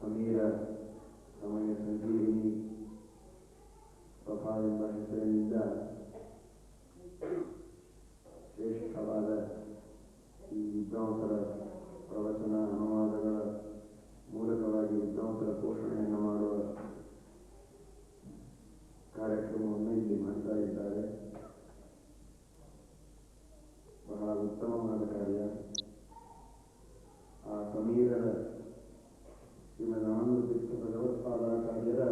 ಸಮೀರ ಸಮಯ ಸಂಜೀವಿನಿ ಸ್ವಭಾ ಎಂಬ ಹೆಸರಿನಿಂದ ಶ್ರೇಷ್ಠವಾದ ಈ ವಿದ್ವಾಂಸರ ಪ್ರವಚನ ಅನುವಾದಗಳ ಮೂಲಕವಾಗಿ ವಿದ್ವಾಂಸರ ಪೋಷಣೆಯನ್ನು ಮಾಡುವ ಕಾರ್ಯಕ್ರಮವನ್ನು ಇಲ್ಲಿ ಮಾಡ್ತಾ ಇದ್ದಾರೆ. ಬಹಳ ಉತ್ತಮವಾದ ಕಾರ್ಯ. ಆ ಸಮೀರರ ಶ್ರೀಮದಾನಂದ ತೀರ್ಥ ಭಗವತ್ಪಾದಾಚಾರ್ಯರ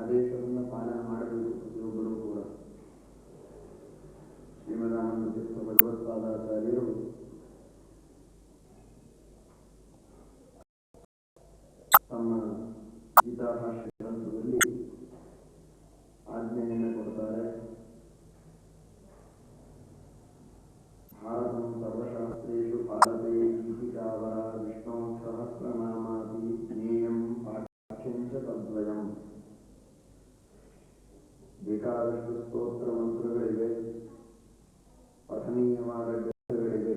ಆದೇಶವನ್ನು ಪಾಲನೆ ಮಾಡಬೇಕು ಪ್ರತಿಯೊಬ್ಬರೂ ಕೂಡ. ಶ್ರೀಮದಾನಂದ ತೀರ್ಥ ಭಗವತ್ಪಾದಾಚಾರ್ಯರು ತಮ್ಮ ಗೀತಾಭಾಷ್ಯ ಗ್ರಂಥದಲ್ಲಿ ಆಜ್ಞೆಯನ್ನು ಕೊಡ್ತಾರೆ. ಭಾರತಂ ಸರ್ವಶಾಸ್ತ್ರೇಷು ಪಾಲತೆ ಗೀತಿಕಾವರ ವಿಷ್ಣು ಸಹಸ್ರನಾಮಾತಿ ಜ್ಞೇಯಂ ಪಾಠ್ಯಂಚ ತದ್ವಯಂ. ಬೇಕಾದಷ್ಟು ಸ್ತೋತ್ರ ಮಂತ್ರಗಳಿವೆ, ಪಠನೀಯವಾದ ಗ್ರಂಥಗಳಿವೆ.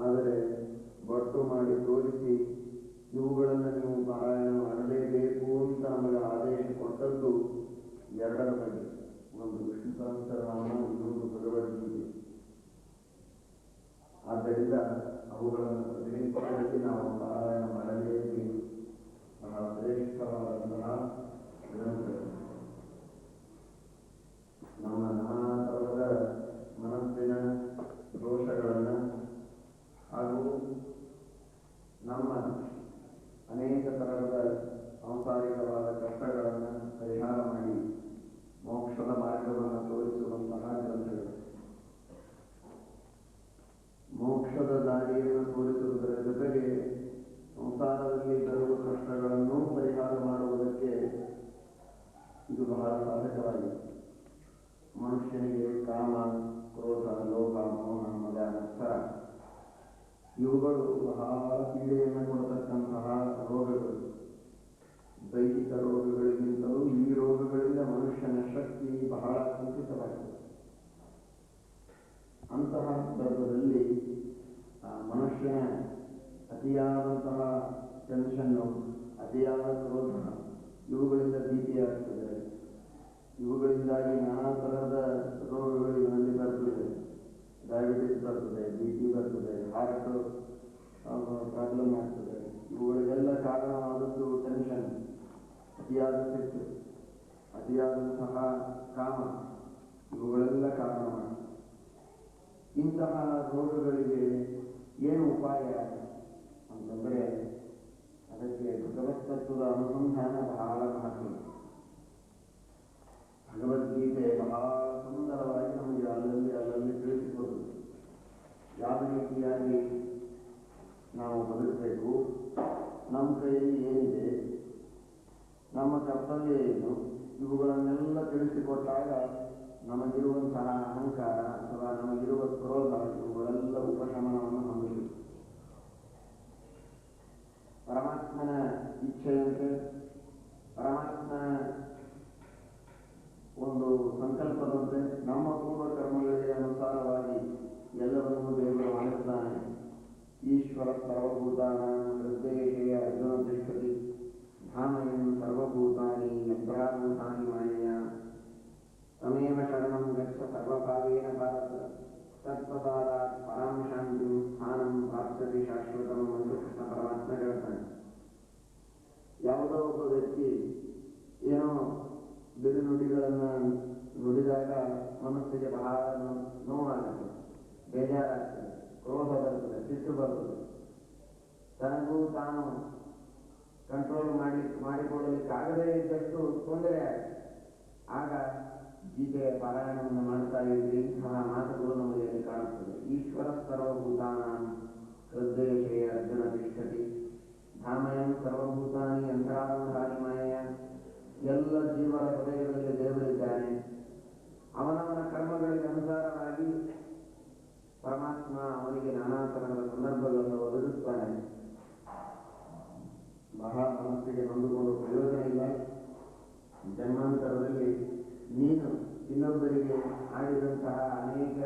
ಆದರೆ ಬಟ್ಟು ಮಾಡಿ ತೋರಿಸಿ ಇವುಗಳನ್ನು ನೀವು ಪಾರಾಯಣ ಮಾಡಲೇಬೇಕು ಅಂತ ನಮಗೆ ಆದೇಶ ಕೊಟ್ಟದ್ದು ಎರಡರ ಬಗ್ಗೆ. ಒಂದು ವಿಷ್ಣು ಸಹಸ್ರನಾಮ, ಇನ್ನೊಂದು ಭಗವದ್ಗೀತೆ. ಆದ್ದರಿಂದ ಅವುಗಳನ್ನು ಪ್ರತಿನಿತ್ಯದಲ್ಲಿ ನಾವು ಪಾರಾಯಣ ಮಾಡಲೇಬೇಕು. ಬಹಳ ಶ್ರೇಷ್ಠವಾದಂತಹ ಗ್ರಂಥಗಳು. ನಮ್ಮ ನಾನಾ ಥರದ ಮನಸ್ಸಿನ ದೋಷಗಳನ್ನು ಹಾಗೂ ನಮ್ಮ ಅನೇಕ ಥರದ ಸಾಂಸಾರಿಕವಾದ ಕಷ್ಟಗಳನ್ನು ಪರಿಹಾರ ಮಾಡಿ ಮೋಕ್ಷದ ಮಾರ್ಗವನ್ನು ತೋರಿಸುವಂತಹ ಗ್ರಂಥಗಳು. ಮೋಕ್ಷದ ದಾರಿಯನ್ನು ತೋರಿಸುವುದರ ಜೊತೆಗೆ ಸಂಸಾರದಲ್ಲಿ ಬರುವ ಕಷ್ಟಗಳನ್ನು ಪರಿಹಾರ ಮಾಡುವುದಕ್ಕೆ ಇದು ಬಹಳ ಸಾಧಕವಾಗಿದೆ. ಮನುಷ್ಯನಿಗೆ ಕಾಮ, ಕ್ರೋಧ, ಲೋಭ, ಮೋಹ, ಮದ, ಮತ್ಸರ ಇವುಗಳು ಬಹಳ ಪೀಡೆಯನ್ನು ಕೊಡತಕ್ಕಂತಹ ರೋಗಗಳು. ದೈಹಿಕ ರೋಗಗಳಿಗಿಂತಲೂ ಈ ರೋಗಗಳಿಂದ ಮನುಷ್ಯನ ಶಕ್ತಿ ಬಹಳ ಕುಂಠಿತವಾಗಿದೆ. ಅಂತಹ ಸಂದರ್ಭದಲ್ಲಿ ಮನುಷ್ಯನ ಅತಿಯಾದಂತಹ ಟೆನ್ಷನ್ನು, ಅತಿಯಾದ ಕ್ರೋಧ ಇವುಗಳಿಂದ ಭೀತಿಯಾಗ್ತದೆ. ಇವುಗಳಿಂದಾಗಿ ನಾನಾ ತರಹದ ರೋಗಗಳು ಇವನಲ್ಲಿ ಬರ್ತದೆ. ಡಯಾಬಿಟಿಸ್ ಬರ್ತದೆ, BP ಬರ್ತದೆ, ಹಾರ್ಟ್ ಪ್ರಾಬ್ಲಮ್ ಆಗ್ತದೆ. ಇವುಗಳಿಗೆಲ್ಲ ಕಾರಣವಾದದ್ದು ಟೆನ್ಷನ್, ಅತಿಯಾದ ಸಿಟ್ಟು, ಅತಿಯಾದಂತಹ ಕಾಮ, ಇವುಗಳೆಲ್ಲ ಕಾರಣ. ಇಂತಹ ರೋಗಗಳಿಗೆ ಏನು ಉಪಾಯ ಅಂತಂದರೆ ಅದಕ್ಕೆ ಭಗವತ್ತತ್ವದ ಅನುಸಂಧಾನ ಬಹಳ ಮಹತ್ವ. ಭಗವದ್ಗೀತೆ ಬಹಳ ಸುಂದರವಾಗಿ ನಮಗೆ ಅಲ್ಲಲ್ಲಿ ತಿಳಿಸಿಕೊಡುತ್ತದೆ. ಯಾವ ರೀತಿಯಾಗಿ ನಾವು ಬದುಕಬೇಕು, ನಮ್ಮ ಕೈಯಲ್ಲಿ ಏನಿದೆ, ನಮ್ಮ ಕರ್ತವ್ಯ ಏನು, ಇವುಗಳನ್ನೆಲ್ಲ ತಿಳಿಸಿಕೊಟ್ಟಾಗ ನಮಗಿರುವಂತಹ ಅಹಂಕಾರ ಅಥವಾ ನಮಗಿರುವ ಕ್ರೋಧ ಇವುಗಳೆಲ್ಲ ಉಪಶಮನವನ್ನು ಹೊಂದಬೇಕು. ಪರಮಾತ್ಮನ ಇಚ್ಛೆಯಂತೆ, ಪರಮಾತ್ಮನ ಒಂದು ಸಂಕಲ್ಪದಂತೆ ನಮ್ಮ ಪೂರ್ವ ಕರ್ಮಗಳಿಗೆ ಅನುಸಾರವಾಗಿ ಎಲ್ಲವನ್ನೂ ದೇವರು ಮಾಡುತ್ತಾನೆ. ಈಶ್ವರ ಸರ್ವಭೂತಾನ ಹೃದಯ ಅರ್ಜುನ ತಿಷ್ಠತಿ ಧಾಮಯನ್ ಸರ್ವಭೂತಾನಿ ಯಂತ್ರಾರೂಢಾನಿ ಮಾಯೆಯ ತಮೇವ ಶರಣಂ ಗಚ್ಚ ಸರ್ವಭಾವೇನ ಭಾರತ ತತ್ಪದಾರಾತ್ ಪರಾಂ ಶಾಂತಿಂ ಸ್ಥಾನಂ ಪ್ರಾಪ್ಸ್ಯತೆ ಶಾಶ್ವತಂ ಎಂದು ಕೃಷ್ಣ ಪರಮಾತ್ಮ ಹೇಳ್ತಾನೆ. ಯಾವುದೋ ಒಬ್ಬ ವ್ಯಕ್ತಿ ಏನೋ ಬಿಡು ನುಡಿಗಳನ್ನು ನುಡಿದಾಗ ಮನಸ್ಸಿಗೆ ಬಹಳ ನೋವಾಗುತ್ತೆ, ಬೇಜಾರಾಗ್ತದೆ, ಕ್ರೋಧ ಬರ್ತದೆ, ಸಿಟ್ಟು ಬರ್ತದೆ. ತನಗೂ ತಾನು ಕಂಟ್ರೋಲ್ ಮಾಡಿಕೊಳ್ಳಲಿಕ್ಕಾಗದೇ ಇದ್ದಷ್ಟು ತೊಂದರೆ ಆಗುತ್ತೆ. ಆಗ ಗೀತೆಯ ಪಾರಾಯಣವನ್ನು ಮಾಡ್ತಾ ಇದ್ರೆ ಇಂತಹ ಮಾತುಗಳು ನಮಗೆ ಕಾಣುತ್ತದೆ. ಈಶ್ವರ ಸರ್ವಭೂತಾನ ಹೃದಯ ಅರ್ಜುನ ತಿಷ್ಠತಿ ಧಾಮಯನ್ ಸರ್ವಭೂತಾನಿ ಯಂತ್ರಾರೂಢಾನಿ ಮಾಯೆಯ. ಎಲ್ಲ ಜೀವರ ಹೃದಯಗಳಲ್ಲಿ ದೇವರಿದ್ದಾನೆ. ಅವನವನ ಕರ್ಮಗಳಿಗೆ ಅನುಸಾರವಾಗಿ ಪರಮಾತ್ಮ ಅವನಿಗೆ ನಾನಾ ತರಹದ ಸಂದರ್ಭಗಳನ್ನು ಒದಗಿಸ್ತಾನೆ. ಬಹಳ ಮನಸ್ಸಿಗೆ ನೊಂದುಕೊಂಡು ಪ್ರಯೋಜನ ಇಲ್ಲ. ಜನ್ಮಾಂತರದಲ್ಲಿ ನೀನು ಇನ್ನೊಬ್ಬರಿಗೆ ಆಡಿದಂತಹ ಅನೇಕ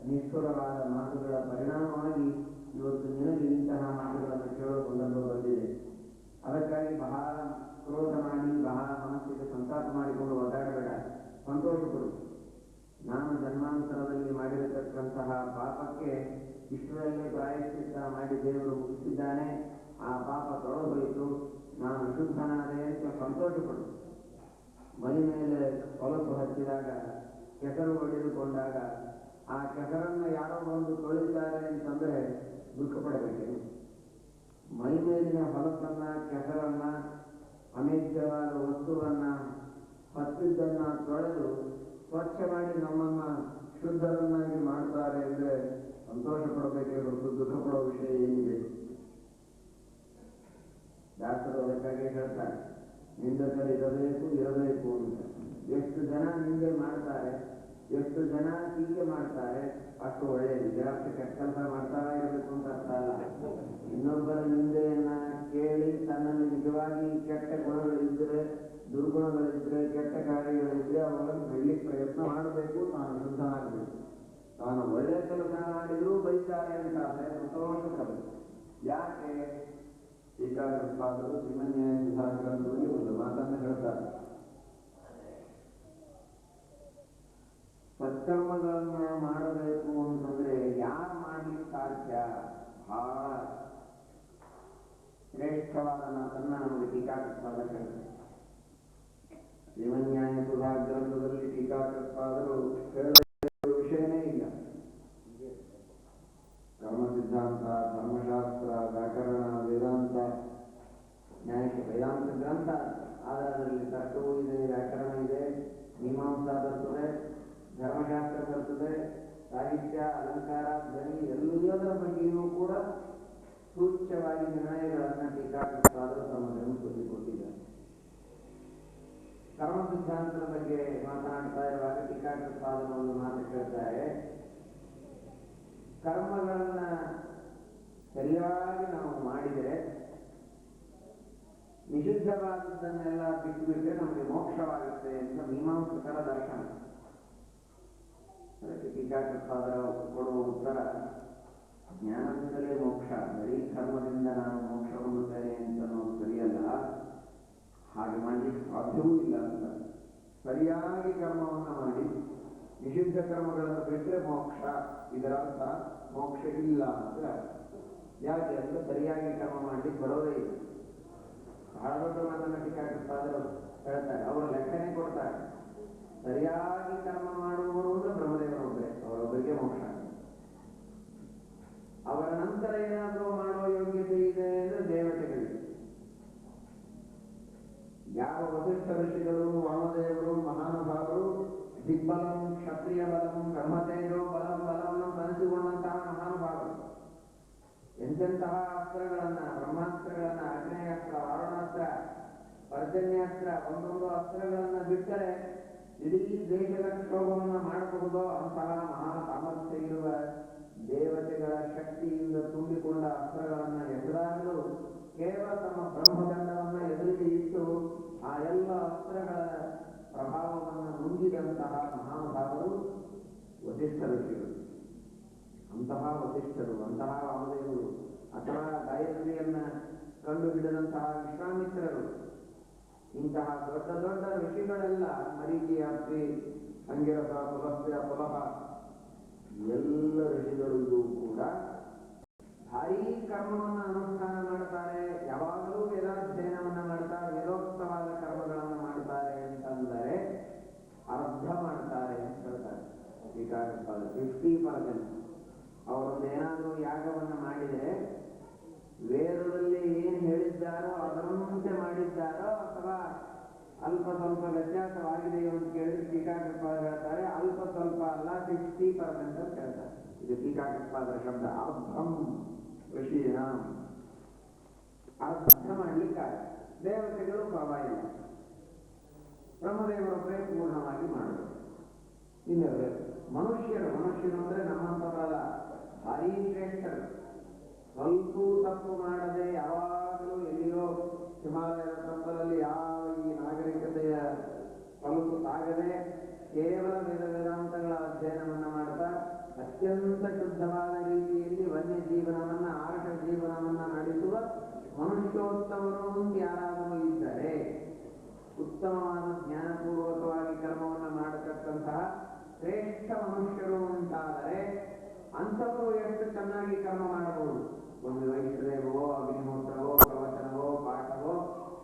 ನಿಷ್ಠುರವಾದ ಮಾತುಗಳ ಪರಿಣಾಮವಾಗಿ ಇವತ್ತು ನಿನಗೆ ಇಂತಹ ಮಾತುಗಳನ್ನು ಕೇಳೋ ಸಂದರ್ಭ ಬಂದಿದೆ. ಅದಕ್ಕಾಗಿ ಬಹಳ ಕ್ರೋಧ ಮಾಡಿ, ಬಹಳ ಮನಸ್ಸಿಗೆ ಸಂತಾಪ ಮಾಡಿಕೊಂಡು ಒದ್ದಾಡಬೇಡ, ಸಂತೋಷಪಡು. ನಾನು ಜನ್ಮಾಂತರದಲ್ಲಿ ಮಾಡಿರತಕ್ಕಂತಹ ಪಾಪಕ್ಕೆ ಇಷ್ಟರಲ್ಲೇ ಪ್ರಾಯಶ್ಚಿತ್ತ ಮಾಡಿ ದೇವರು ಮುಗಿಸಿದ್ದಾನೆ. ಆ ಪಾಪ ತೊಳೆದೋಯಿತು, ನಾನು ಶುದ್ಧನಾದೆ ಅಂತ ಸಂತೋಷಪಡು. ಮೈ ಮೇಲೆ ಹೊಲಸು ಹಚ್ಚಿದಾಗ, ಕೆಸರು ಹೊಡೆದುಕೊಂಡಾಗ ಆ ಕೆಸರನ್ನು ಯಾರೋ ಬಂದು ತೊಳಿತಾರೆ ಅಂತಂದರೆ ದುಃಖ ಪಡಬೇಕೇನು? ಮೈ ಮೇಲಿನ ಹೊಲಸನ್ನ, ಕೆಸರನ್ನ, ಅಮೇಧ್ಯವಾದ ವಸ್ತುವನ್ನ, ಹತ್ತಿದ್ದನ್ನ ತೊಳೆದು ಸ್ವಚ್ಛ ಮಾಡಿ ನಮ್ಮನ್ನ ಶುದ್ಧರನ್ನಾಗಿ ಮಾಡ್ತಾರೆ ಅಂದರೆ ಸಂತೋಷ ಪಡಬೇಕೇ ಹೊರತು ದುಃಖ ಪಡೋ ವಿಷಯ ಏನಿದೆ? ದಾಸರು ಅದಕ್ಕಾಗಿ ಹೇಳ್ತಾರೆ, ನಿಂದಕರಿರಬೇಕು ಇರಬೇಕು ಅಂತ. ಎಷ್ಟು ಜನ ನಿಂದೆ ಮಾಡ್ತಾರೆ, ಎಷ್ಟು ಜನ ಟೀಕೆ ಮಾಡ್ತಾರೆ, ಅಷ್ಟು ಒಳ್ಳೆಯದು. ಜಾಸ್ತಿ ಕೆಟ್ಟ ಕೆಲಸ ಮಾಡ್ತಾ ಇರಬೇಕು ಅಂತ ಅರ್ಥ ಅಲ್ಲ. ಇನ್ನೊಬ್ಬರ ನಿಂದೆಯನ್ನ ಕೇಳಿ ತನ್ನಲ್ಲಿ ನಿಜವಾಗಿ ಕೆಟ್ಟ ಗುಣಗಳಿದ್ದರೆ, ದುರ್ಗುಣಗಳಿದ್ರೆ, ಕೆಟ್ಟ ಕಾರ್ಯಗಳಿದ್ರೆ ಅವುಗಳನ್ನು ಬಿಡ್ಲಿಕ್ಕೆ ಪ್ರಯತ್ನ ಮಾಡಬೇಕು. ತಾನು ಶುದ್ಧನಾಗಬೇಕು. ತಾನು ಒಳ್ಳೆ ಕೆಲಸ ಮಾಡಿದ್ರೂ ಬೈತಾರೆ ಅಂತ ಸಂತೋಷ ಪಡಬೇಕು. ಯಾಕೆ? ಏಕಾಗ್ರಪಾದರು ಶ್ರೀಮನ್ಯಾಯ ಸುಧಾಕರಲ್ಲಿ ಒಂದು ಮಾತನ್ನು ಹೇಳ್ತಾರೆ, ಸತ್ಕರ್ಮಗಳನ್ನ ಮಾಡಬೇಕು ಅಂತಂದ್ರೆ ಯಾರು ಮಾಡ್ಲಿಕ್ಕೆ ಸಾಧ್ಯ? ಬಹಳ ಶ್ರೇಷ್ಠವಾದ ಮಾತನ್ನ ನಮಗೆ ಟೀಕಾಕೃತ್ಪಾದರು ಹೇಳ್ತಾರೆ. ಶ್ರೀಮನ್ಯಾಯ ಸುಧಾ ಗ್ರಂಥದಲ್ಲಿ ಟೀಕಾಕೃತ್ಪಾದರು ಹೇಳುವ ವಿಷಯನೇ ಇಲ್ಲ. ಕರ್ಮ ಸಿದ್ಧಾಂತ, ಧರ್ಮಶಾಸ್ತ್ರ, ವ್ಯಾಕರಣ, ವೇದಾಂತ, ನ್ಯಾಯಕ್ಕೆ ವೇದಾಂತ ಗ್ರಂಥ, ಆದರೆ ಅದರಲ್ಲಿ ತರ್ಕವೂ ಇದೆ, ವ್ಯಾಕರಣ ಇದೆ, ಮೀಮಾಂಸಾ ಬರ್ತದೆ, ಧರ್ಮಶಾಸ್ತ್ರ ಬರ್ತದೆ, ಸಾಹಿತ್ಯ, ಅಲಂಕಾರ, ಧ್ವನಿ ಎಲ್ಲದರ ಬಗ್ಗೆಯೂ ಕೂಡ ಸೂಚ್ಯವಾಗಿ ನಿರ್ಣಯಗಳನ್ನು ಟೀಕಾಕೃತ್ಪಾದರು ತಮ್ಮ ಗ್ರಂಥದಲ್ಲಿ ಕೊಟ್ಟಿದ್ದಾರೆ. ಕರ್ಮ ಸಿದ್ಧಾಂತದ ಬಗ್ಗೆ ಮಾತನಾಡ್ತಾ ಇರುವಾಗ ಟೀಕಾಕೃತ್ಪಾದರು ಒಂದು ಮಾತು ಕೇಳ್ತಾರೆ, ಕರ್ಮಗಳನ್ನ ಸರಿಯಾಗಿ ನಾವು ಮಾಡಿದರೆ, ನಿಷಿದ್ಧವಾದದ್ದನ್ನೆಲ್ಲ ಬಿಟ್ಟುಬಿಟ್ಟರೆ ನಮಗೆ ಮೋಕ್ಷವಾಗುತ್ತೆ ಅಂತ ಮೀಮಾಂಸಕರ ದರ್ಶನ. ಅದಕ್ಕೆ ಟೀಕಾಕೃತ್ಪಾದರ ಕೊಡುವ ಉತ್ತರ, ಜ್ಞಾನದಿಂದಲೇ ಮೋಕ್ಷ, ಬರೀ ಕರ್ಮದಿಂದ ನಾನು ಮೋಕ್ಷ ಹೊಂದುತ್ತೇನೆ ಅಂತ ನಾವು ಸರಿಯಲ್ಲ, ಹಾಗೆ ಮಾಡಲಿಕ್ಕೆ ಸಾಧ್ಯವೂ ಇಲ್ಲ ಅಂತ. ಸರಿಯಾಗಿ ಕರ್ಮವನ್ನು ಮಾಡಿ ನಿಷಿದ್ಧ ಕರ್ಮಗಳನ್ನು ಬಿಟ್ಟರೆ ಮೋಕ್ಷ, ಇದರರ್ಥ ಮೋಕ್ಷ ಇಲ್ಲ ಅಂತ. ಯಾಕೆ ಅಂದ್ರೆ ಸರಿಯಾಗಿ ಕರ್ಮ ಮಾಡಲಿಕ್ಕೆ ಬರೋದೇ ಇಲ್ಲ. ಬಹಳ ದೊಡ್ಡ ಮಾತನ್ನು ಟೀಕಾಕೃತ್ಪಾದರು ಹೇಳ್ತಾರೆ, ಅವರು ಲೆಕ್ಕನೆ ಕೊಡ್ತಾರೆ. ಸರಿಯಾಗಿ ಕರ್ಮ ಮಾಡುವವರು ಅಂದ್ರೆ ಬ್ರಹ್ಮದೇವರೊಬ್ಬರೇ, ಅವರೊಬ್ಬರಿಗೆ ಮೋಕ್ಷ. ಅವರ ನಂತರ ಏನಾದರೂ ಮಾಡುವ ಯೋಗ್ಯತೆ ಇದೆ ಅಂದ್ರೆ ದೇವತೆಗಳಿಗೆ. ಯಾವ ವಸಿಷ್ಠ ಋಷಿಗಳು, ವಾಮದೇವರು, ಮಹಾನುಭಾವರು ದಿಗ್ಬಲಂ, ಕ್ಷತ್ರಿಯ ಬಲಂ, ಬ್ರಹ್ಮತೇಜೋ ಬಲಂ ಬಲಂ ಕನಸಿಕೊಂಡಂತಹ ಮಹಾನುಭಾವರು ಎಂತೆಂತಹ ಅಸ್ತ್ರಗಳನ್ನ, ಬ್ರಹ್ಮಾಸ್ತ್ರಗಳನ್ನ, ಆಗ್ನೇಯಾಸ್ತ್ರ, ವಾರುಣಾಸ್ತ್ರ, ಪರ್ಜನ್ಯಾಸ್ತ್ರ, ಒಂದೊಂದು ಅಸ್ತ್ರಗಳನ್ನ ಬಿಟ್ಟರೆ ಇಡೀ ದೇಶದ ಕ್ಷೋಭವನ್ನು ಮಾಡಬಹುದೋ ಅಂತಹ ಮಹಾ ಸಾಮರ್ಥ್ಯ ಇರುವ ದೇವತೆಗಳ ಶಕ್ತಿಯಿಂದ ತುಂಬಿಕೊಂಡ ಅಸ್ತ್ರಗಳನ್ನು ಎದುರಾಗಲು ಕೇವಲ ತಮ್ಮ ಬ್ರಹ್ಮದಂಡವನ್ನು ಎದುರಿಗೆ ಇಟ್ಟು ಆ ಎಲ್ಲ ಅಸ್ತ್ರಗಳ ಪ್ರಭಾವವನ್ನು ನುಂಗಿದಂತಹ ಮಹಾನುಭಾವರು ವಸಿಷ್ಠ ಋಷಿಗಳು. ಅಂತಹ ವಸಿಷ್ಠರು, ಅಂತಹ ವಾಮದೇವರು, ಅಥವಾ ಗಾಯತ್ರಿಯನ್ನ ಕಂಡುಹಿಡಿದಂತಹ ವಿಶ್ವಾಮಿತ್ರರು, ಇಂತಹ ದೊಡ್ಡ ದೊಡ್ಡ ಋಷಿಗಳೆಲ್ಲ, ಮರೀಚಿ, ಅತ್ರಿ, ಅಂಗಿರಸ, ಪುಲಸ್ತ್ಯ, ಪುಲಹ, ಎಲ್ಲ ಋಷಿಗಳಿಗೂ ಕೂಡ ಭಾರೀ ಕರ್ಮವನ್ನು ಅನುಷ್ಠಾನ ಮಾಡ್ತಾರೆ. ಯಾವಾಗಲೂ ವೇದಾಧ್ಯಯನವನ್ನು ಮಾಡ್ತಾರೆ, ವೇದೋಕ್ತವಾದ ಕರ್ಮಗಳನ್ನು ಮಾಡ್ತಾರೆ ಅಂತಂದರೆ ಅರ್ಧ ಮಾಡ್ತಾರೆ ಅಂತ ಹೇಳ್ತಾರೆ. ಈಗ 50% ಅವರೊಂದು ಏನಾದರೂ ಯಾಗವನ್ನು ಮಾಡಿದರೆ ವೇದದಲ್ಲಿ ಏನು ಹೇಳಿದ್ದಾರೋ ಅದರಂತೆ ಮಾಡಿದ್ದಾರೋ ಅಥವಾ ಅಲ್ಪ ಸ್ವಲ್ಪ ವ್ಯತ್ಯಾಸವಾಗಿದೆಯೋ ಅಂತ ಕೇಳಿದ್ರೆ ಟೀಕಾಕೃತ್ಪಾದರು ಹೇಳ್ತಾರೆ, ಅಲ್ಪ ಸ್ವಲ್ಪ ಅಲ್ಲ, 60% ಅಂತ ಹೇಳ್ತಾರೆ. ಇದು ಟೀಕಾಕೃತ್ಪಾದರ ಶಬ್ದ. ಅರ್ಧಂ ಋಷಿನ, ಅರ್ಧ ಮಾಡಲಿಕ್ಕಾಗ. ದೇವತೆಗಳು ಪರವಾಗಿಲ್ಲ, ಬ್ರಹ್ಮದೇವರೊಬ್ಬರೇ ಪೂರ್ಣವಾಗಿ ಮಾಡಬೇಕು. ಇನ್ನು ಮನುಷ್ಯರು ಅಂದ್ರೆ ನಮ್ಮಂಥವರಲ್ಲ, ಭಾರೀ ಶ್ರೇಷ್ಠರು. ಸ್ವಲ್ಪ ತಪ್ಪು ಮಾಡದೆ ಯಾವಾಗಲೂ ಎಲ್ಲಿಯೋ ಹಿಮಾಲಯದ ತಪ್ಪಲಲ್ಲಿ ಯಾವ ಈ ನಾಗರಿಕತೆಯ ಸ್ವಲ್ಪ ತಾಗದೆ ಕೇವಲ ವೇದಾಂತಗಳ ಅಧ್ಯಯನವನ್ನು ಮಾಡ್ತಾ ಅತ್ಯಂತ ಶುದ್ಧವಾದ ರೀತಿಯಲ್ಲಿ ವನ್ಯ ಜೀವನವನ್ನ, ಆರ್ಷ ಜೀವನವನ್ನ ನಡೆಸುವ ಮನುಷ್ಯೋತ್ತಮರು ಯಾರಾದರೂ ಇದ್ದರೆ, ಉತ್ತಮವಾದ ಜ್ಞಾನಪೂರ್ವಕವಾಗಿ ಕರ್ಮವನ್ನು ಮಾಡತಕ್ಕಂತಹ ಶ್ರೇಷ್ಠ ಮನುಷ್ಯರು ಅಂತಾದರೆ ಅಂಥವರು ಎಷ್ಟು ಚೆನ್ನಾಗಿ ಕರ್ಮ ಮಾಡಬಹುದು. ಒಂದು ವೈಷ್ಣದೇವೋ, ಅಗ್ನಿಹೋತ್ರವೋ, ಪ್ರವಚನವೋ, ಪಾಠವೋ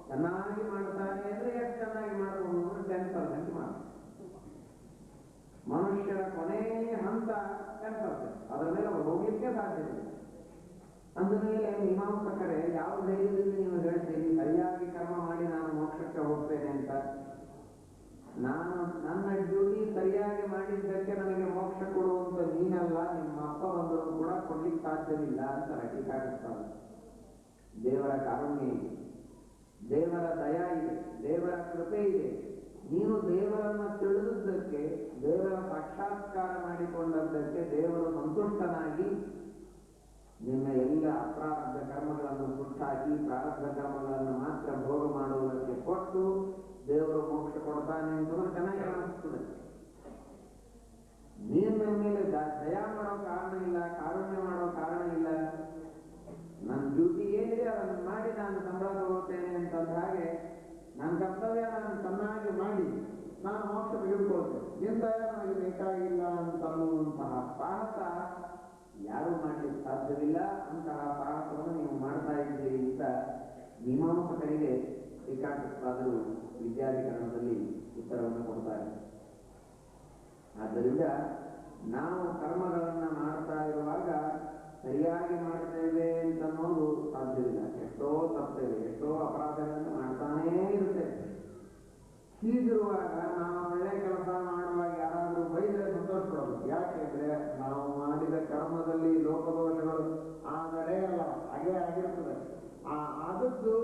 ಚೆನ್ನಾಗಿ ಮಾಡ್ತಾನೆ ಅಂದ್ರೆ ಎಷ್ಟು ಚೆನ್ನಾಗಿ ಮಾಡಬಹುದು ಅಂದ್ರೆ 10% ಮಾಡ್ತಾರೆ. ಮನುಷ್ಯರ ಕೊನೆಯ ಹಂತ 10%, ಅದರ ಮೇಲೆ ಅವರು ಹೋಗ್ಲಿಕ್ಕೆ ಸಾಧ್ಯವಿಲ್ಲ. ಅಂದಮೇಲೆ ಮೀಮಾಂಸಕರೇ ಯಾವ ಧೈರ್ಯದಿಂದ ನೀವು ಹೇಳ್ತೀರಿ ಸರಿಯಾಗಿ ಕರ್ಮ ಮಾಡಿ ನಾನು ಮೋಕ್ಷಕ್ಕೆ ಹೋಗ್ತೇನೆ ಅಂತ? ನಾನು ನನ್ನ ಡ್ಯೂಟಿ ಸರಿಯಾಗಿ ಮಾಡಿದ್ದಕ್ಕೆ ನನಗೆ ಮೋಕ್ಷ ಕೊಡುವಂತ ನೀನಲ್ಲ, ನಿಮ್ಮ ಅಪ್ಪ ಬಂದರೂ ಕೂಡ ಕೊಡ್ಲಿಕ್ಕೆ ಸಾಧ್ಯವಿಲ್ಲ ಅಂತ ಟೀಕಾಕೃತ್ಪಾದರು. ದೇವರ ಕಾರುಣ್ಯ ಇದೆ, ದೇವರ ದಯ ಇದೆ, ದೇವರ ಕೃಪೆ ಇದೆ. ನೀನು ದೇವರನ್ನು ತಿಳಿದುದಕ್ಕೆ, ದೇವರ ಸಾಕ್ಷಾತ್ಕಾರ ಮಾಡಿಕೊಂಡದ್ದಕ್ಕೆ ದೇವರು ಸಂತುಷ್ಟನಾಗಿ ನಿನ್ನ ಎಲ್ಲ ಅಪ್ರಾರಬ್ಧ ಕರ್ಮಗಳನ್ನು ಸುಟ್ಟಾಕಿ ಪ್ರಾರಬ್ಧ ಕರ್ಮಗಳನ್ನು ಮಾತ್ರ ಭೋಗ ಮಾಡುವುದಕ್ಕೆ ಕೊಟ್ಟು ದೇವರು ಮೋಕ್ಷ ಕೊಡ್ತಾನೆ ಅಂತಂದ್ರೆ ಚೆನ್ನಾಗಿ ಕಾಣಿಸ್ತದೆ. ನೀನು ನನ್ನ ಮೇಲೆ ದಯ ಮಾಡೋ ಕಾರಣ ಇಲ್ಲ, ಕಾರುಣ್ಯ ಮಾಡೋ ಕಾರಣ ಇಲ್ಲ. ನನ್ನ ಡ್ಯೂಟಿ ಏನಿದೆ ಅದನ್ನು ಮಾಡಿ ನಾನು ಸಂಬಳ ತಗೋತೇನೆ ಅಂತಂದ ಹಾಗೆ ನನ್ನ ಕರ್ತವ್ಯ ನಾನು ಚೆನ್ನಾಗಿ ಮಾಡಿ ನಾನು ಮೋಕ್ಷ ತೆಗೆದುಕೊಳ್ತೇನೆ, ನಿನ್ನ ದಯ ನನಗೆ ಬೇಕಾಗಿಲ್ಲ ಅಂತ ಅನ್ನುವಂತಹ ಸಾಹಸ ಯಾರು ಮಾಡಲಿಕ್ಕೆ ಸಾಧ್ಯ ಸಾಧ್ಯವಿಲ್ಲ. ಅಂತಹ ಸಾಹಸವನ್ನು ನೀವು ಮಾಡ್ತಾ ಇದ್ದೀರಿ ಅಂತ ಮೀಮಾಂಸಕರಿಗೆ ಶ್ರೀಕಾಂತರಾದರು ವಿದ್ಯಾಧಿಕರಣದಲ್ಲಿ ಉತ್ತರವನ್ನು ಕೊಡ್ತಾರೆ. ಆದ್ದರಿಂದ ನಾವು ಕರ್ಮಗಳನ್ನು ಮಾಡ್ತಾ ಇರುವಾಗ ಸರಿಯಾಗಿ ಮಾಡ್ತೇವೆ ಅಂತ ಅನ್ನೋದು ಸಾಧ್ಯವಿಲ್ಲ. ಎಷ್ಟೋ ತಪ್ಪೇವೆ, ಎಷ್ಟೋ ಅಪರಾಧಗಳನ್ನು ಮಾಡ್ತಾನೇ ಇರುತ್ತೇವೆ. ಹೀಗಿರುವಾಗ ನಾವು ಒಳ್ಳೆ ಕೆಲಸ ಮಾಡುವಾಗ ಯಾರಾದರೂ ಬೈದರೆ ಸಂತೋಷಪಡೋದು. ಯಾಕೆಂದ್ರೆ ನಾವು ಮಾಡಿದ ಕರ್ಮದಲ್ಲಿ ಲೋಪದೋಷಗಳು ಆದರೆ ಅಲ್ಲ, ಹಾಗೇ ಆಗಿರ್ತದೆ. ಆದದ್ದು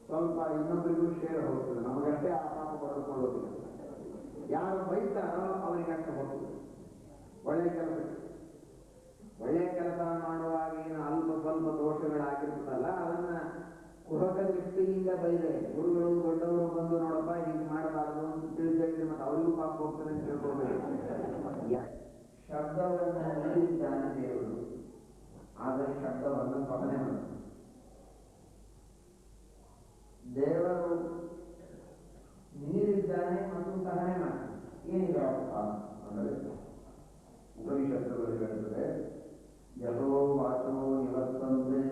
ಸ್ವಲ್ಪ ಇನ್ನೊಬ್ಬರಿಗೂ ಶೇರ್ ಹೋಗ್ತದೆ, ನಮಗಷ್ಟೇ ಆ ಪಾಪ ಪಡೆದುಕೊಳ್ಳೋದಿಲ್ಲ. ಯಾರು ಬೈತಾರೋ ಅವರಿಗಷ್ಟೇ ಹೋಗ್ತದೆ. ಒಳ್ಳೆಯ ಕೆಲಸ ಮಾಡುವಾಗ ಏನು ಅಲ್ಪ ಸ್ವಲ್ಪ ದೋಷಗಳಾಗಿರ್ತದಲ್ಲ, ಅದನ್ನ ಕುಹಕ ದೃಷ್ಟಿಯಿಂದ ಬೈದರೆ ಗುರುಗಳು ದೊಡ್ಡವರು ಬಂದು ನೋಡಪ್ಪ ಹೀಗೆ ಮಾಡಬಾರದು ಅಂತ ತಿಳಿದ್ರೆ ಮತ್ತೆ ಅವರಿಗೂ ಪಾಪ ಹೋಗ್ತದೆ ಅಂತ ತಿಳ್ಕೊಳ್ಬೇಕು. ಶಬ್ದವನ್ನು ನೀಡಿದ್ದಾನೆ ದೇವರು, ಆದರೆ ಶಬ್ದವನ್ನು ಸಹನೆ ಮಾಡಿ. ದೇವರು ನೀಡಿದ್ದಾನೆ ಮತ್ತು ಸಹನೆ ಮಾಡಿ. ಏನಿದೆ ಅರ್ಥ ಅಂದರೆ ಉಪನಿಷತ್ತುಗಳು ಹೇಳುತ್ತದೆ, ಯಥೋ ವಾಚೋ ನಿವರ್ತಂತೆ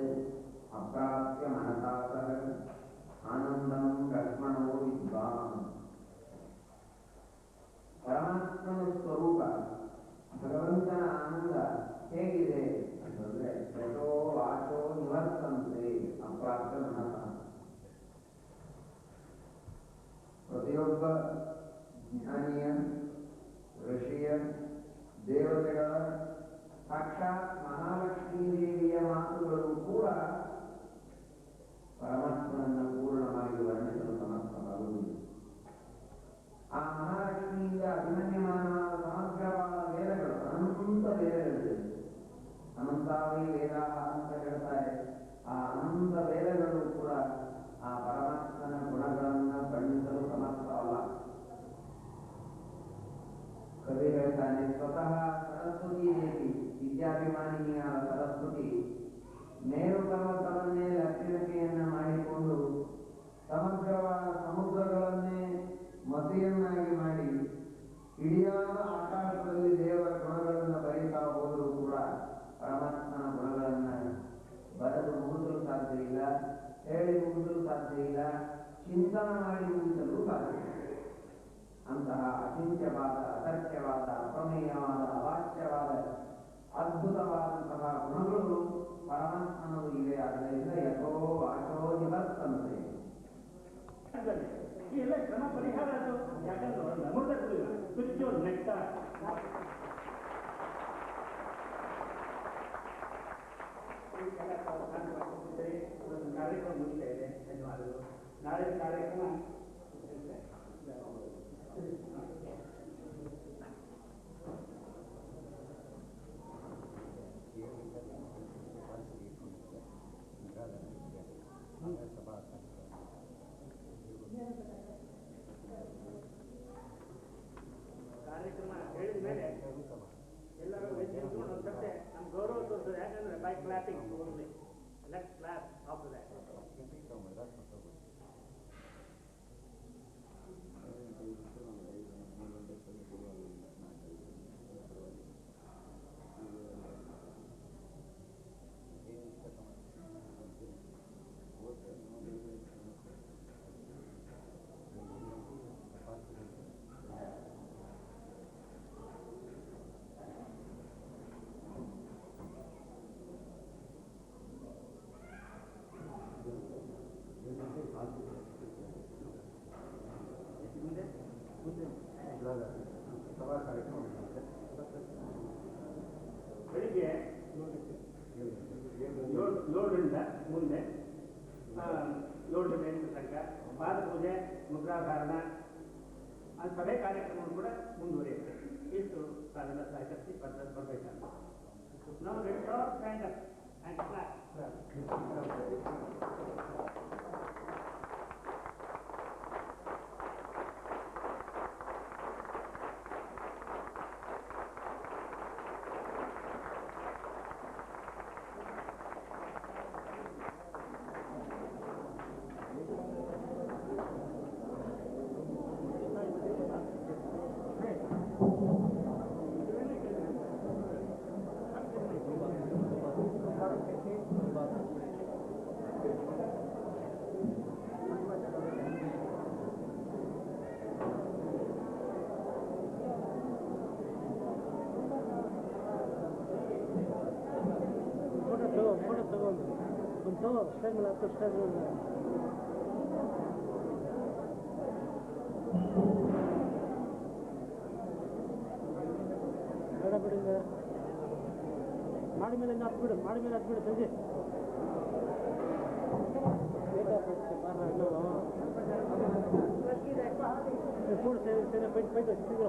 ಅಪ್ರಾಪ್ಯ ಮನಸಾಸಃ ಆನಂದಂ ಲಕ್ಷ್ಮಣೋ ವಿದ್ವಾನ್. ಪರಮಾತ್ಮನ ಸ್ವರೂಪ ಭಗವಂತನ ಆನಂದ ಹೇಗಿದೆ ಅಂತಂದ್ರೆ ಯಥೋ ವಾಚೋ ನಿವರ್ತಂತೆ ಅಪ್ರಾಪ್ಯ ಮನಸಃ. ಪ್ರತಿಯೊಬ್ಬ ಜ್ಞಾನಿಯ, ಋಷಿಯ, ದೇವತೆಗಳ, ಸಾಕ್ಷಾತ್ ಮಹಾಲಕ್ಷ್ಮೀ ದೇವಿಯ ಮಾತುಗಳು ಕೂಡ ಪರಮಾತ್ಮನನ್ನು ಪೂರ್ಣವಾಗಿ ವರ್ಣಿಸಲು ಸಮರ್ಥವಾಗುವುದಿಲ್ಲ. ಆ ಮಹಾಲಕ್ಷ್ಮಿಯಿಂದ ಅಭಿಮನ್ಯಮಾನವಾದ ಸಮಗ್ರವಾದ ವೇದಗಳು, ಅನಂತ ವೇದಗಳಿವೆ. ಅನಂತಾವೈ ವೇದ ಅಂತ ಹೇಳ್ತಾರೆ. ಆ ಅನಂತ ವೇದಗಳು ಕೂಡ ಆ ಪರಮಾತ್ಮನ ಗುಣಗಳನ್ನು ಬಣ್ಣಿಸಲು ಸಮರ್ಥವಲ್ಲ. ಕವಿ ಹೇಳ್ತಾನೆ, ಸ್ವತಃ ಸರಸ್ವತಿ ದೇವಿ, ವಿದ್ಯಾಭಿಮಾನಿಯಾದ ಸರಸ್ವತಿ ಮೇರು ಪರ್ವತವನ್ನೇ ಲಕ್ಷ್ಮೀಕೆಯನ್ನು ಮಾಡಿಕೊಂಡು ಸಮಗ್ರವಾದ ಸಮುದ್ರಗಳನ್ನೇ ಮಸೆಯನ್ನಾಗಿ ಮಾಡಿ ಇಡಿಯಾದ ಆಕಾಶದಲ್ಲಿ ದೇವರ ಗುಣಗಳನ್ನು ಬರೀತಾ ಹೋದರೂ ಕೂಡ ಪರಮಾತ್ಮನ ಗುಣಗಳನ್ನು ಬರೆದು ಮುಗಿಸಲು ಸಾಧ್ಯವಿಲ್ಲ, ಹೇಳಿ ಮುಗಿಸಲು ಸಾಧ್ಯವಿಲ್ಲ, ಚಿಂತನೆ ಮಾಡಿ ಮುಗಿಸಲು ಸಾಧ್ಯವಿಲ್ಲ. ಅಂತಹ ಅಚಿಂತ್ಯವಾದ, ಅಸತ್ಯವಾದ, ಅಪ್ರಮೇಯವಾದ, ಅವಾಚ್ಯವಾದ, ಅದ್ಭುತವಾದಂತಹ ಗುಣಗಳು ಪರಮಾತ್ಮನದು ಇವೆ. ಆದ್ದರಿಂದ ಯಥೋ ವಾಚೋ ನಿವರ್ತಂತೆ. ಈ ಎಲ್ಲ ಶ್ರಮ ಪರಿಹಾರ ಅದು. ಯಾಕಂದ್ರೆ ಅಮೃತ ಕುರಿತು ನೆಕ್ಟ ಕಾರ್ಯಕ್ರಮ ಮುಗಿತಾ ಇದೆ. ಧನ್ಯವಾದಗಳು. ನಾಳೆ ಕಾರ್ಯಕ್ರಮ ಹೇಳಿದ ಮೇಲೆ ಎಲ್ಲರೂ ನಿಂತ್ಕೊಂಡು ಒಂದು ಸತ್ತೆ ನಮ್ಮ ಗೌರವ ತೋರಿಸೋದು. ಯಾಕಂದ್ರೆ by clapping only. Let's clap after that. ಬೆಳಿಗ್ಗೆ 7ರಿಂದ ಮುಂದೆ 7ರಿಂದ 8 ತನಕ ಪಾದ ಪೂಜೆ, ಮುದ್ರಾಧಾರಣ, ಸಭೆ ಕಾರ್ಯಕ್ರಮಗಳು ಕೂಡ ಮುಂದುವರಿಯುತ್ತೆ. ಇಷ್ಟು ತಾವೆಲ್ಲ ಸಹಕರಿಸಿ ಬರಬೇಕಂತ ನಾವು ಕೈಂಡ್ ಆಫ್ ಆ್ಯಂಡ್ ಕ್ಲಾಸ್. ಒಂದು ತಗೋ ಸ್ಟೈಲ್ ಮೇಲೆ ಹತ್ತು ಸ್ಟೈಲ್ ಬೇಡ ಬಿಡಿ ಮಾಡಿ ಮೇಲೆ ಹತ್ಬಿಡು ಸಂಜೆ ಕೂಡ ಸೇನೆ ಪೈಟ್ ಸಿಗೋ